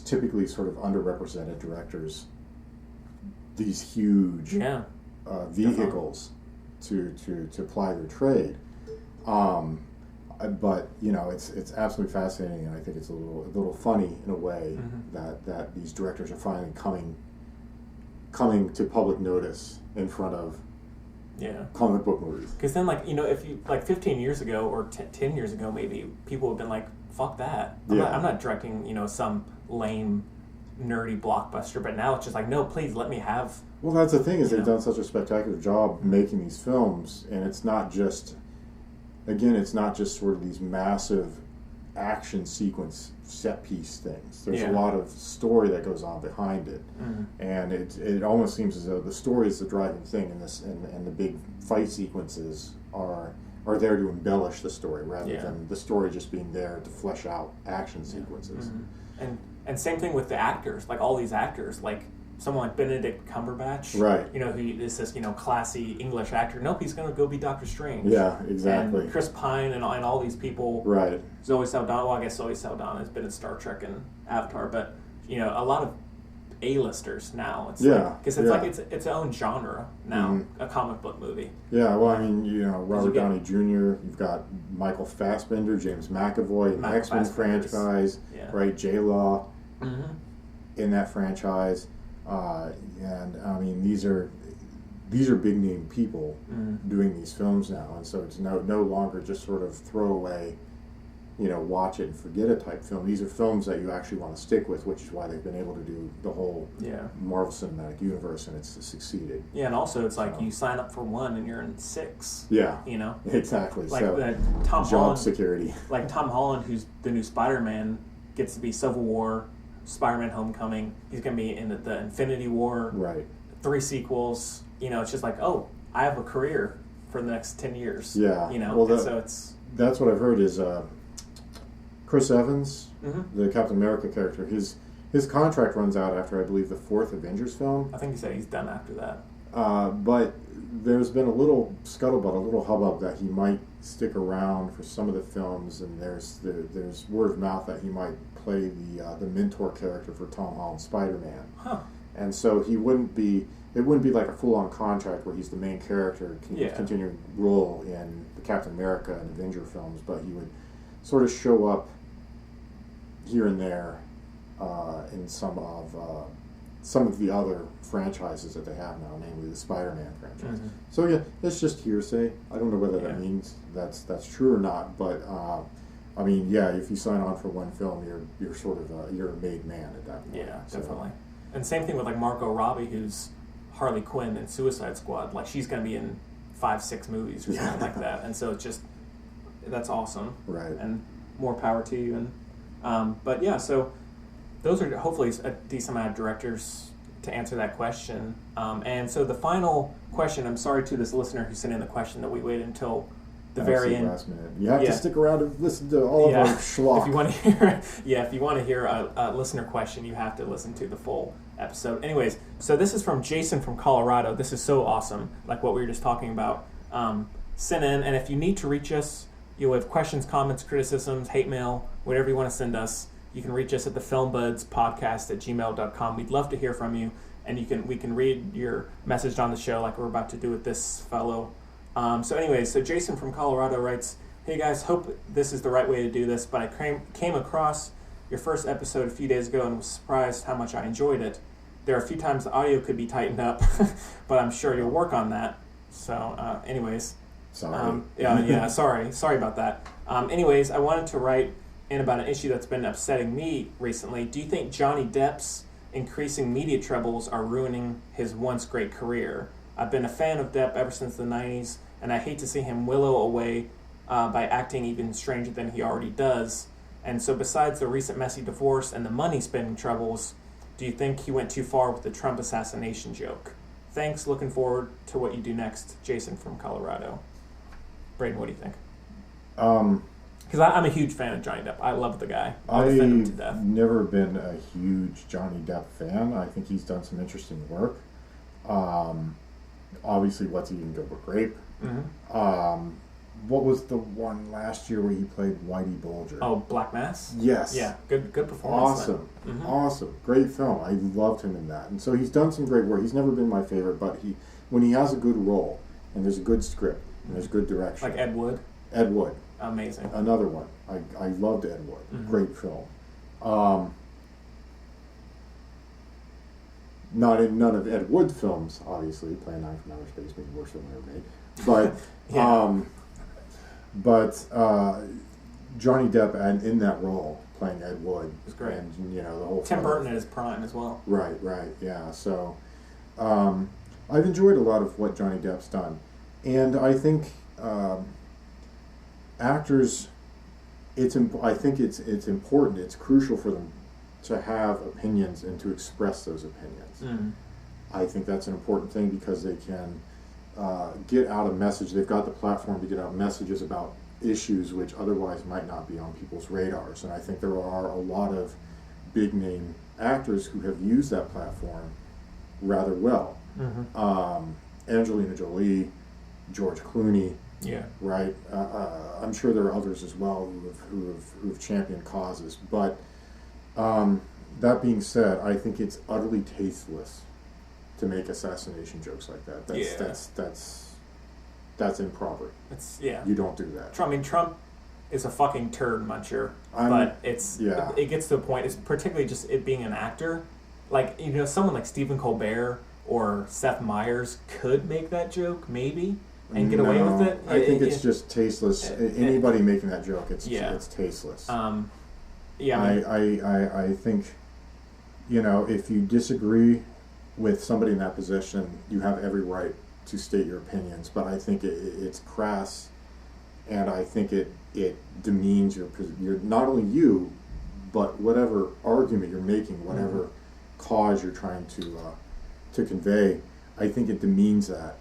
typically sort of underrepresented directors these huge Yeah. vehicles to ply their trade. But it's absolutely fascinating, and I think it's a little funny in a way that these directors are finally coming to public notice in front of Yeah. comic book movies. Because then, if you, 15 years ago or 10 years ago, maybe, people would have been like, fuck that. I'm not directing, some lame, nerdy blockbuster. But now it's just like, no, please let me have... Well, that's the thing, is they've know. done such a spectacular job making these films, and it's not just sort of these massive action sequence set piece things. There's Yeah. a lot of story that goes on behind it, and it almost seems as though the story is the driving thing in this, and the big fight sequences are there to embellish the story rather than the story just being there to flesh out action sequences. And same thing with the actors, all these actors, someone like Benedict Cumberbatch, Right. Who is this, classy English actor. Nope, he's going to go be Doctor Strange. Yeah, exactly. And Chris Pine and all these people. Right. Zoe Saldana, well, I guess Zoe Saldana has been in Star Trek and Avatar, but, a lot of A-listers now. It's because it's like it's its own genre now, a comic book movie. Yeah, well, I mean, Robert get- Downey Jr., you've got Michael Fassbender, James McAvoy in the Michael X-Men Fassbender's- franchise, yeah. right? J-Law in that franchise. And I mean, these are big name people doing these films now, and so it's no longer just sort of throwaway, watch it and forget it type film. These are films that you actually want to stick with, which is why they've been able to do the whole Marvel Cinematic Universe, and it's succeeded. Yeah, and also it's like you sign up for one and you're in 6. Yeah, You exactly. like so Tom job Holland, security. like Tom Holland, who's the new Spider-Man, gets to be Civil War, Spider-Man: Homecoming. He's going to be in the Infinity War. Right. 3 sequels. It's just like, oh, I have a career for the next 10 years. Yeah. Well, Well, so it's that's what I've heard is Chris Evans, Mm-hmm. the Captain America character. His contract runs out after, I believe, the 4th Avengers film. I think he said he's done after that. But there's been a little scuttlebutt, a little hubbub that he might stick around for some of the films, and there's word of mouth that he might play the mentor character for Tom Holland's Spider-Man. Huh. And so it wouldn't be like a full-on contract where he's the main character, continuing role in the Captain America and Avenger films, but he would sort of show up here and there in some of the other franchises that they have now, namely the Spider-Man franchise. So yeah, it's just hearsay. I don't know whether that means that's true or not, but I mean, yeah, if you sign on for one film, you're sort of you're a made man at that point. Yeah, So, definitely. And same thing with Margot Robbie, who's Harley Quinn in Suicide Squad. She's going to be in 5-6 movies or something like that. And so it's just, that's awesome. Right. And more power to you. And but yeah, so those are hopefully a decent amount of directors to answer that question. And so the final question, I'm sorry to this listener who sent in the question that we waited until the very end. Last minute. You have to stick around and listen to all of our schlock. If you want to hear a listener question, you have to listen to the full episode. Anyways, so this is from Jason from Colorado. This is so awesome, like what we were just talking about. Send in, and if you need to reach us, you have questions, comments, criticisms, hate mail, whatever you want to send us, you can reach us at thefilmbudspodcast@gmail.com. We'd love to hear from you, and we can read your message on the show like we're about to do with this fellow. So anyways, so Jason from Colorado writes, "Hey guys, hope this is the right way to do this, but I came across your first episode a few days ago and was surprised how much I enjoyed it. There are a few times the audio could be tightened up, but I'm sure you'll work on that. So anyways, Sorry. sorry about that. Anyways, I wanted to write in about an issue that's been upsetting me recently. Do you think Johnny Depp's increasing media troubles are ruining his once great career? I've been a fan of Depp ever since the 90s, and I hate to see him willow away by acting even stranger than he already does. And so besides the recent messy divorce and the money spending troubles, do you think he went too far with the Trump assassination joke? Thanks. Looking forward to what you do next, Jason from Colorado. Braden, what do you think? Because I'm a huge fan of Johnny Depp. I love the guy. I'll defend him to death. I've never been a huge Johnny Depp fan. I think he's done some interesting work. Obviously, What's Eating Gilbert Grape. Mm-hmm. What was the one last year where he played Whitey Bulger? Oh, Black Mass? Yes. Yeah, good performance. Awesome. Mm-hmm. Awesome. Great film. I loved him in that. And so he's done some great work. He's never been my favorite, but when he has a good role, and there's a good script, and there's good direction. Like Ed Wood? Ed Wood. Amazing. Another one. I loved Ed Wood. Mm-hmm. Great film. Not in none of Ed Wood's films, obviously. Plan 9 from Outer Space, maybe the worst film ever made. But, Yeah. Johnny Depp and in that role playing Ed Wood was great. And the whole Tim film. Burton at his prime as well. Right, yeah. So, I've enjoyed a lot of what Johnny Depp's done, and I think actors, I think it's important. It's crucial for them to have opinions and to express those opinions. Mm. I think that's an important thing because they can get out a message. They've got the platform to get out messages about issues which otherwise might not be on people's radars. And I think there are a lot of big name actors who have used that platform rather well. Mm-hmm. Angelina Jolie, George Clooney, Yeah. right? I'm sure there are others as well who've championed causes. But that being said, I think it's utterly tasteless to make assassination jokes like that. That's improper. You don't do that. Trump is a fucking turd muncher, but it gets to a point. It's particularly just it being an actor, like someone like Stephen Colbert or Seth Meyers could make that joke maybe and get away with it. I think it's just tasteless. Anybody making that joke, it's tasteless. I think if you disagree with somebody in that position, you have every right to state your opinions, but I think it's crass, and I think it demeans your not only you, but whatever argument you're making, whatever cause you're trying to convey. I think it demeans that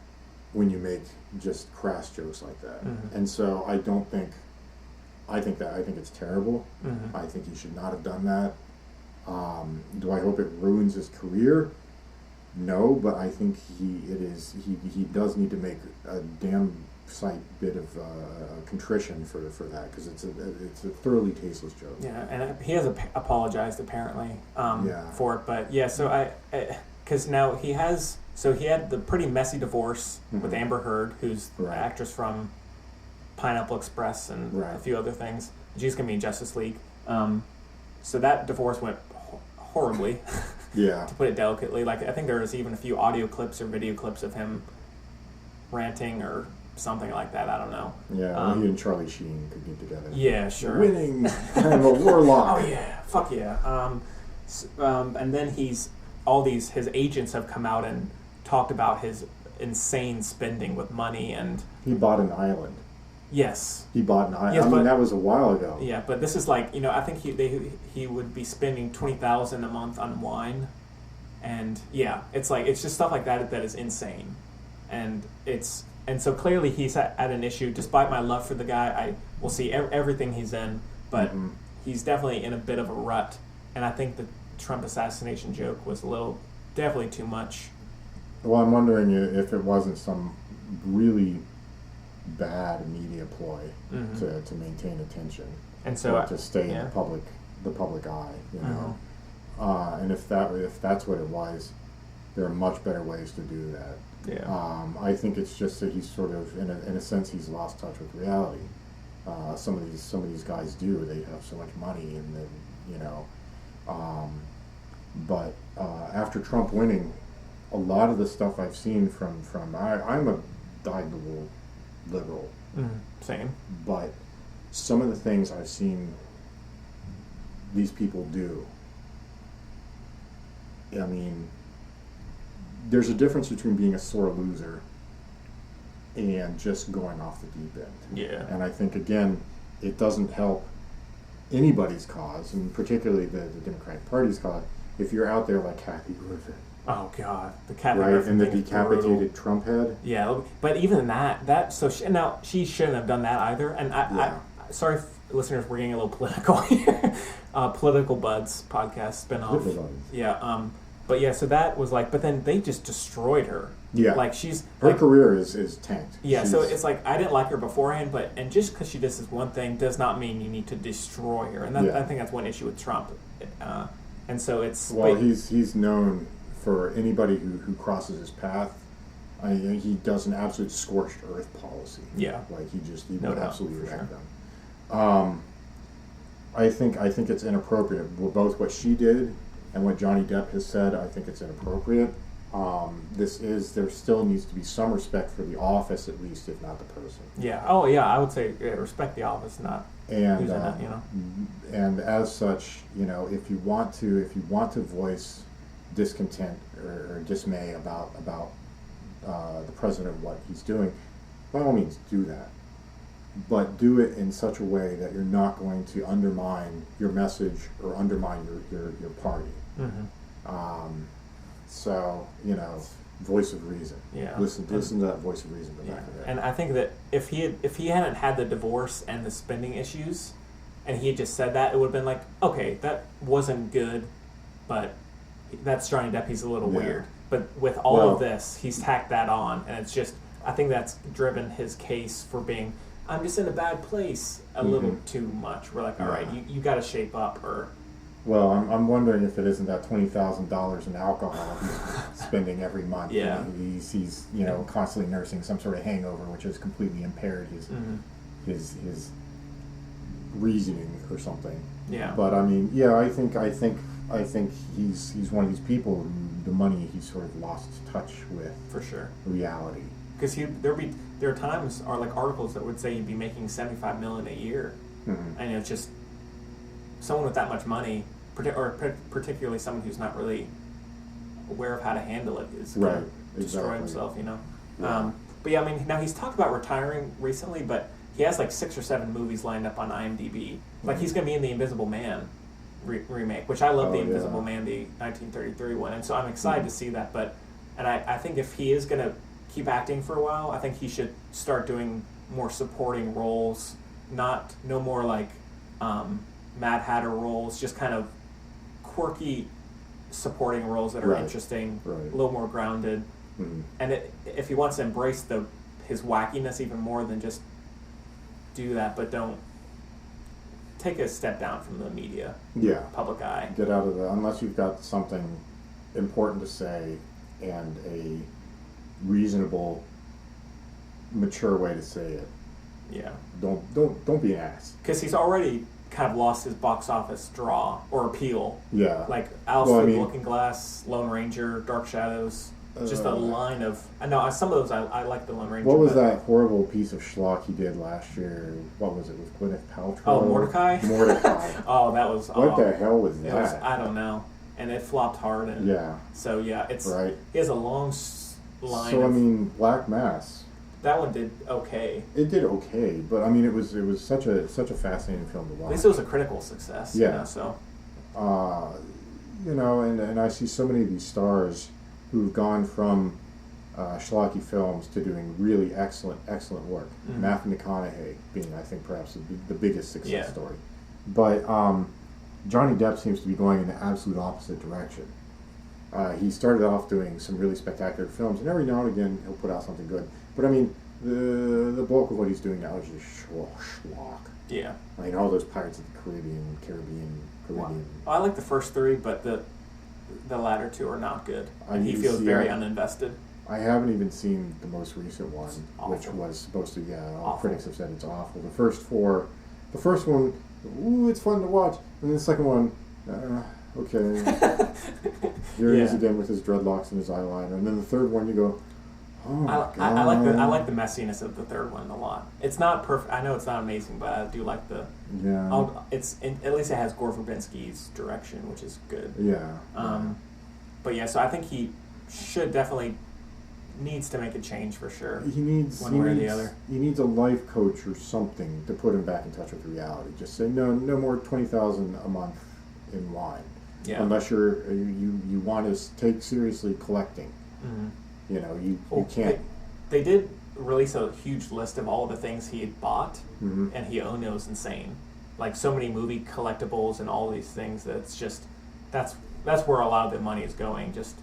when you make just crass jokes like that, and so I think it's terrible. I think he should not have done that. Do I hope it ruins his career? No, but I think he does need to make a damn sight bit of contrition for that, because it's a thoroughly tasteless joke. Yeah, and he has apologized apparently for it, but so because now he had the pretty messy divorce with Amber Heard, who's the actress from Pineapple Express and a few other things. She's gonna be in Justice League. So that divorce went horribly. Yeah. To put it delicately. Like, I think there was even a few audio clips or video clips of him ranting or something like that. I don't know. Yeah, he and Charlie Sheen could get together. Yeah, sure. Winning. I'm a warlock. Oh, yeah. Fuck yeah. And then his agents have come out and talked about his insane spending with money, and he bought an island. Yes. He bought an island. Yes, that was a while ago. Yeah, but this is like, I think he would be spending $20,000 a month on wine, and it's just stuff like that is insane, and so clearly he's at an issue. Despite my love for the guy, I will see everything he's in, but he's definitely in a bit of a rut, and I think the Trump assassination joke was definitely too much. Well, I'm wondering if it wasn't some really bad media ploy to maintain attention, and so to stay in the public eye, and if that's what it was, there are much better ways to do that. Yeah. I think it's just that he's sort of in a sense he's lost touch with reality. Some of these guys do. They have so much money, and then but after Trump winning, a lot of the stuff I've seen from I'm a dyed-in-the-wool liberal. Same. But some of the things I've seen these people do, I mean, there's a difference between being a sore loser and just going off the deep end. Yeah. And I think, again, it doesn't help anybody's cause, and particularly the Democratic Party's cause, if you're out there like Kathy Griffin Oh God, the Cat right? Griffin And the thing is decapitated brutal. Trump head. Yeah, but even now she shouldn't have done that either. And I sorry, listeners, we're getting a little political here. Political Buds podcast spinoff. Political Buds. Yeah, but yeah, so that was like, but then they just destroyed her. Yeah. like she's Her like, career is tanked. yeah. So She's- it's like I didn't like her beforehand, and just because she does this one thing does not mean you need to destroy her. And that, Yeah. I think that's one issue with Trump. And so it's well, but- he's known for anybody who crosses his path. He does an absolute scorched earth policy. Yeah. Like he No would doubt, absolutely for wreck sure. them. I think it's inappropriate. Both what she did and what Johnny Depp has said, I think it's inappropriate. There still needs to be some respect for the office, at least, if not the person. Yeah. Oh, yeah. I would say respect the office, not And who's in it. You know. and as such, if you want to voice discontent or dismay about the president and what he's doing, by all means do that. But do it in such a way that you're not going to undermine your message or undermine your party. Mm-hmm. So voice of reason. Yeah. Listen to that voice of reason. Yeah. Back of And I think that if he hadn't had the divorce and the spending issues, and he had just said that, it would have been like, okay, that wasn't good, but that's Johnny Depp. He's a little Yeah. weird. But with all Well- of this, he's tacked that on, and it's just, I think that's driven his case for being, I'm just in a bad place a little too much. We're like, all right, Yeah. you got to shape up, or Well, I'm wondering if it isn't that $20,000 in alcohol he's spending every month. Yeah. And he's constantly nursing some sort of hangover, which has completely impaired his reasoning or something. yeah, But I mean, yeah, I think he's one of these people who the money he's sort of lost touch with for sure. reality. Because there are times or like articles that would say he'd be making $75 million a year, and it's just someone with that much money, particularly someone who's not really aware of how to handle it, is going Right, to destroy exactly. himself. Yeah. But yeah, I mean, now he's talked about retiring recently, but he has like 6 or 7 movies lined up on IMDb. Like he's going to be in the Invisible Man remake, which I love. Oh, the yeah. Invisible Man, the 1933 one, and so I'm excited to see that. And I think if he is going to keep acting for a while, I think he should start doing more supporting roles, no more like Mad Hatter roles, just kind of quirky supporting roles that are Right. interesting, Right. a little more grounded. And if he wants to embrace his wackiness even more than just do that, but don't take a step down from the media, Yeah. public eye. Get out of unless you've got something important to say and a reasonable, mature way to say it. Yeah, Don't be an ass. because he's already kind of lost his box office draw or appeal. Yeah. Like Alice Well, I through the mean- Looking Glass, Lone Ranger, Dark Shadows. Just a Uh, line of. I know some of those I like the Lone Ranger. What was but- that horrible piece of schlock he did last year? What was it with Gwyneth Paltrow? Oh, Mordecai? Mordecai. Oh, that was. What the hell was It was, that? I don't know, and it flopped hard. And Yeah. So yeah, it's Right. He has a long line. So I of, mean, Black Mass. that one did okay. It did okay, but I mean, it was such a fascinating film to watch. At least it was a critical success. Yeah. So and I see so many of these stars who've gone from schlocky films to doing really excellent work. Matthew McConaughey being, I think, perhaps the biggest success Yeah. story. But Johnny Depp seems to be going in the absolute opposite direction. He started off doing some really spectacular films, and every now and again he'll put out something good. But I mean, the bulk of what he's doing now is just schlock. yeah. I mean, all those Pirates of the Caribbean. I like the first 3, but the latter 2 are not good. And he I feels see, very I- uninvested. I haven't even seen the most recent one, which awful. was supposed to, all Awful. critics have said it's awful. The first one, ooh, it's fun to watch. And then the second one, okay. Here he is Yeah. again with his dreadlocks and his eyeliner. And then the third one, you go, oh my God. I like the messiness of the third one a lot. It's not perfect. I know it's not amazing, but I do like the. Yeah. At least it has Gore Verbinski's direction, which is good. Yeah. But yeah, so I think he should definitely needs to make a change for sure. He needs one way or the other. He needs a life coach or something to put him back in touch with reality. Just say no more $20,000 a month in wine. Yeah. Unless you want to take seriously collecting. Mm-hmm. You know, you Well, can't. They did release a huge list of all the things he had bought, Mm-hmm. and he owned. It was insane. Like so many movie collectibles and all these things. That's just that's where a lot of the money is going. Just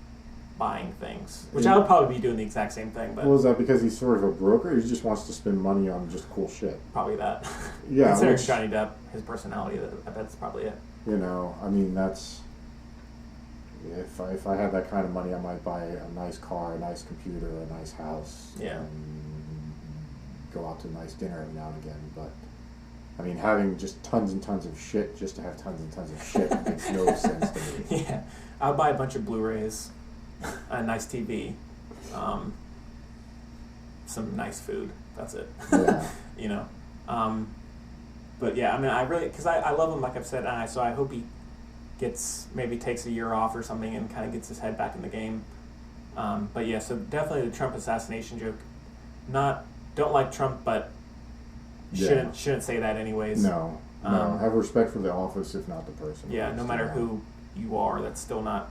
buying things, which I would probably be doing the exact same thing, but Well, is that because he's sort of a broker? Or he just wants to spend money on just cool shit. probably that. Yeah, Considering which- Johnny Depp, his personality, I bet that's probably it. You know, I mean, that's. If I had that kind of money, I might buy a nice car, a nice computer, a nice house. Yeah. And go out to a nice dinner every now and again. But, I mean, having just tons and tons of shit just to have tons and tons of shit makes no sense to me. Yeah, I'll buy a bunch of Blu-rays, a nice TV, some nice food. That's it. Yeah. You know, but yeah, I mean, I really because I love him, like I've said, and so I hope he maybe takes a year off or something and kind of gets his head back in the game. But yeah, so definitely the Trump assassination joke. Don't like Trump, but Yeah. shouldn't say that anyways. No. Have respect for the office, if not the person. Yeah, no matter who you are, that's still not.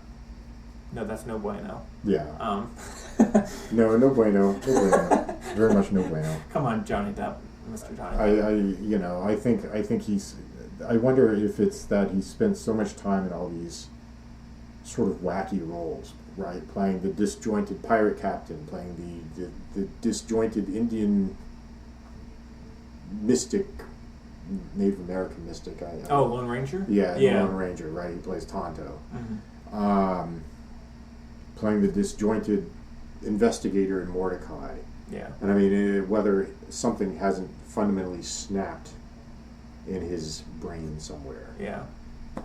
No, that's no bueno. Yeah. No, No bueno. No bueno. Very much no bueno. Come on, Johnny Depp, Mr. Johnny Depp. I think he's. I wonder if it's that he spent so much time in all these sort of wacky roles, right? Playing the disjointed pirate captain, playing the disjointed Indian mystic, Native American mystic. Lone Ranger? Yeah, Yeah. Lone Ranger, right? He plays Tonto. Mhm. Playing the disjointed investigator in Mordecai. Yeah. And I mean, whether something hasn't fundamentally snapped in his brain somewhere. Yeah.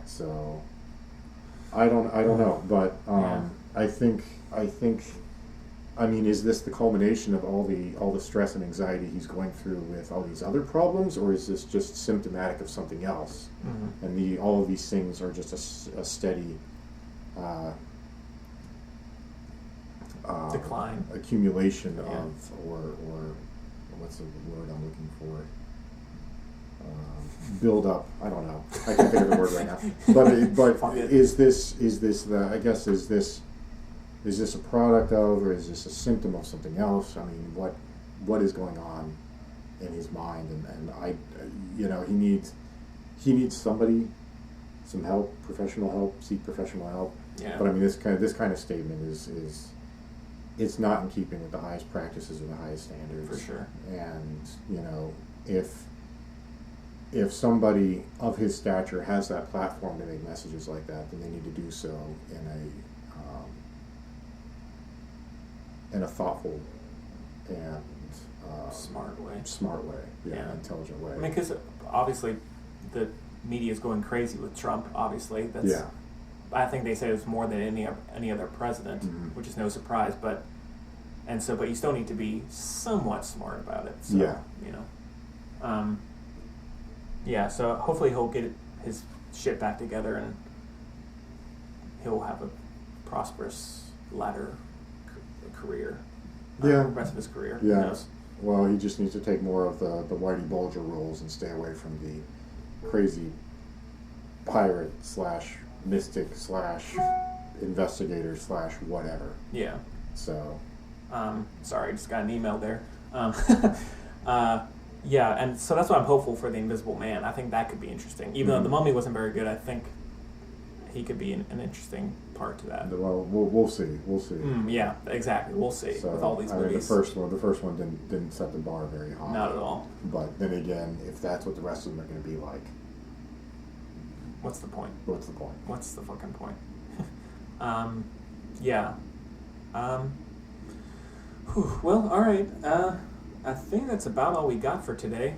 So I don't know, but Yeah. I think I mean, is this the culmination of all the stress and anxiety he's going through with all these other problems, or is this just symptomatic of something else? Mhm. And all of these things are just a steady Decline. accumulation Yeah. of or what's the word I'm looking for? Build up. I don't know. I can't think of the word right now. But Fuck it. is this the? I guess is this a product of, or is this a symptom of something else? I mean, what is going on in his mind? And I, he needs somebody, some help, professional help. Seek professional help. Yeah. But I mean, this kind of statement is it's not in keeping with the highest practices or the highest standards. For sure. And if somebody of his stature has that platform to make messages like that, then they need to do so in a thoughtful and Smart way. yeah, intelligent way. I mean, because obviously the media is going crazy with Trump. Obviously, that's. Yeah. I think they say it was more than any other president, Mhm. which is no surprise. But you still need to be somewhat smart about it. So, Yeah. You know. Yeah. So hopefully he'll get his shit back together and he'll have a prosperous latter career. Yeah. The rest of his career. Yeah. Who knows? Well, he just needs to take more of the Whitey Bulger roles and stay away from the crazy pirate / mystic / investigator / whatever. Yeah. So Sorry, I just got an email there. Yeah, and so that's why I'm hopeful for The Invisible Man. I think that could be interesting. Even though The Mummy wasn't very good, I think he could be an interesting part to that. well, we'll see. We'll see. Yeah, exactly. We'll see So, with all these I mean, movies. the first one didn't set the bar very high. Not at all. But then again, if that's what the rest of them are going to be like, What's the point? what's the point? What's the fucking point? Yeah. Well, all right. I think that's about all we got for today.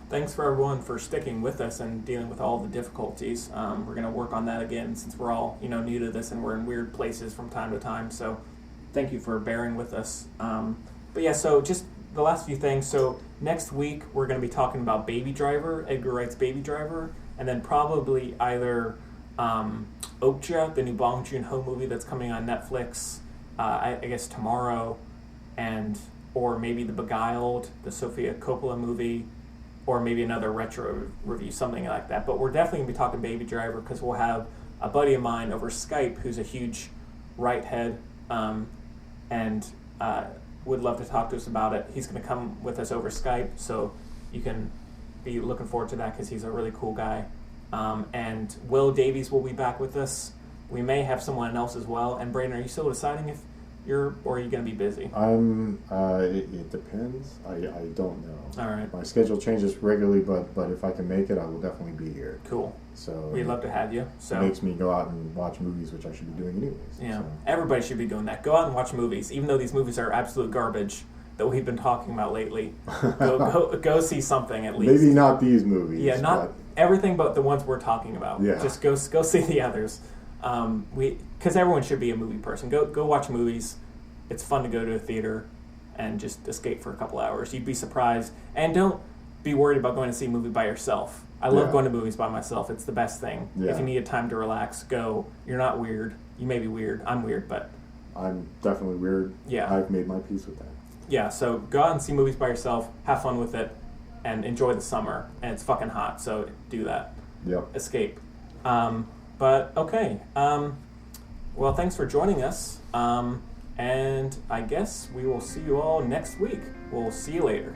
Thanks for everyone for sticking with us and dealing with all the difficulties. We're going to work on that again since we're all new to this and we're in weird places from time to time. So thank you for bearing with us. But yeah, so just the last few things. So next week we're going to be talking about Baby Driver, Edgar Wright's Baby Driver, and then probably either Okja, the new Bong Joon-ho movie that's coming on Netflix, I guess tomorrow, or maybe The Beguiled, the Sofia Coppola movie, or maybe another retro review, something like that. But we're definitely going to be talking Baby Driver because we'll have a buddy of mine over Skype who's a huge right head and would love to talk to us about it. He's going to come with us over Skype, so you can be looking forward to that because he's a really cool guy. And Will Davies will be back with us. We may have someone else as well. And Brayden, are you still deciding if or are you going to be busy? It depends. I don't know. All right. My schedule changes regularly, but if I can make it, I will definitely be here. Cool. So We'd love to have you. So it makes me go out and watch movies, which I should be doing anyways. yeah, So. everybody should be doing that. Go out and watch movies, even though these movies are absolute garbage that we've been talking about lately. Go see something at least. Maybe not these movies. Yeah, not everything but the ones we're talking about. Yeah. Just go see the others. Because everyone should be a movie person. Go watch movies. It's fun to go to a theater and just escape for a couple hours. You'd be surprised. And don't be worried about going to see a movie by yourself. I love going to movies by myself. It's the best thing. Yeah. If you need a time to relax, go. You're not weird. You may be weird. I'm weird, but I'm definitely weird. Yeah. I've made my peace with that. yeah. So go out and see movies by yourself. Have fun with it, and enjoy the summer. And it's fucking hot, so do that. Yep. Escape. But okay. Well, thanks for joining us. And I guess we will see you all next week. We'll see you later.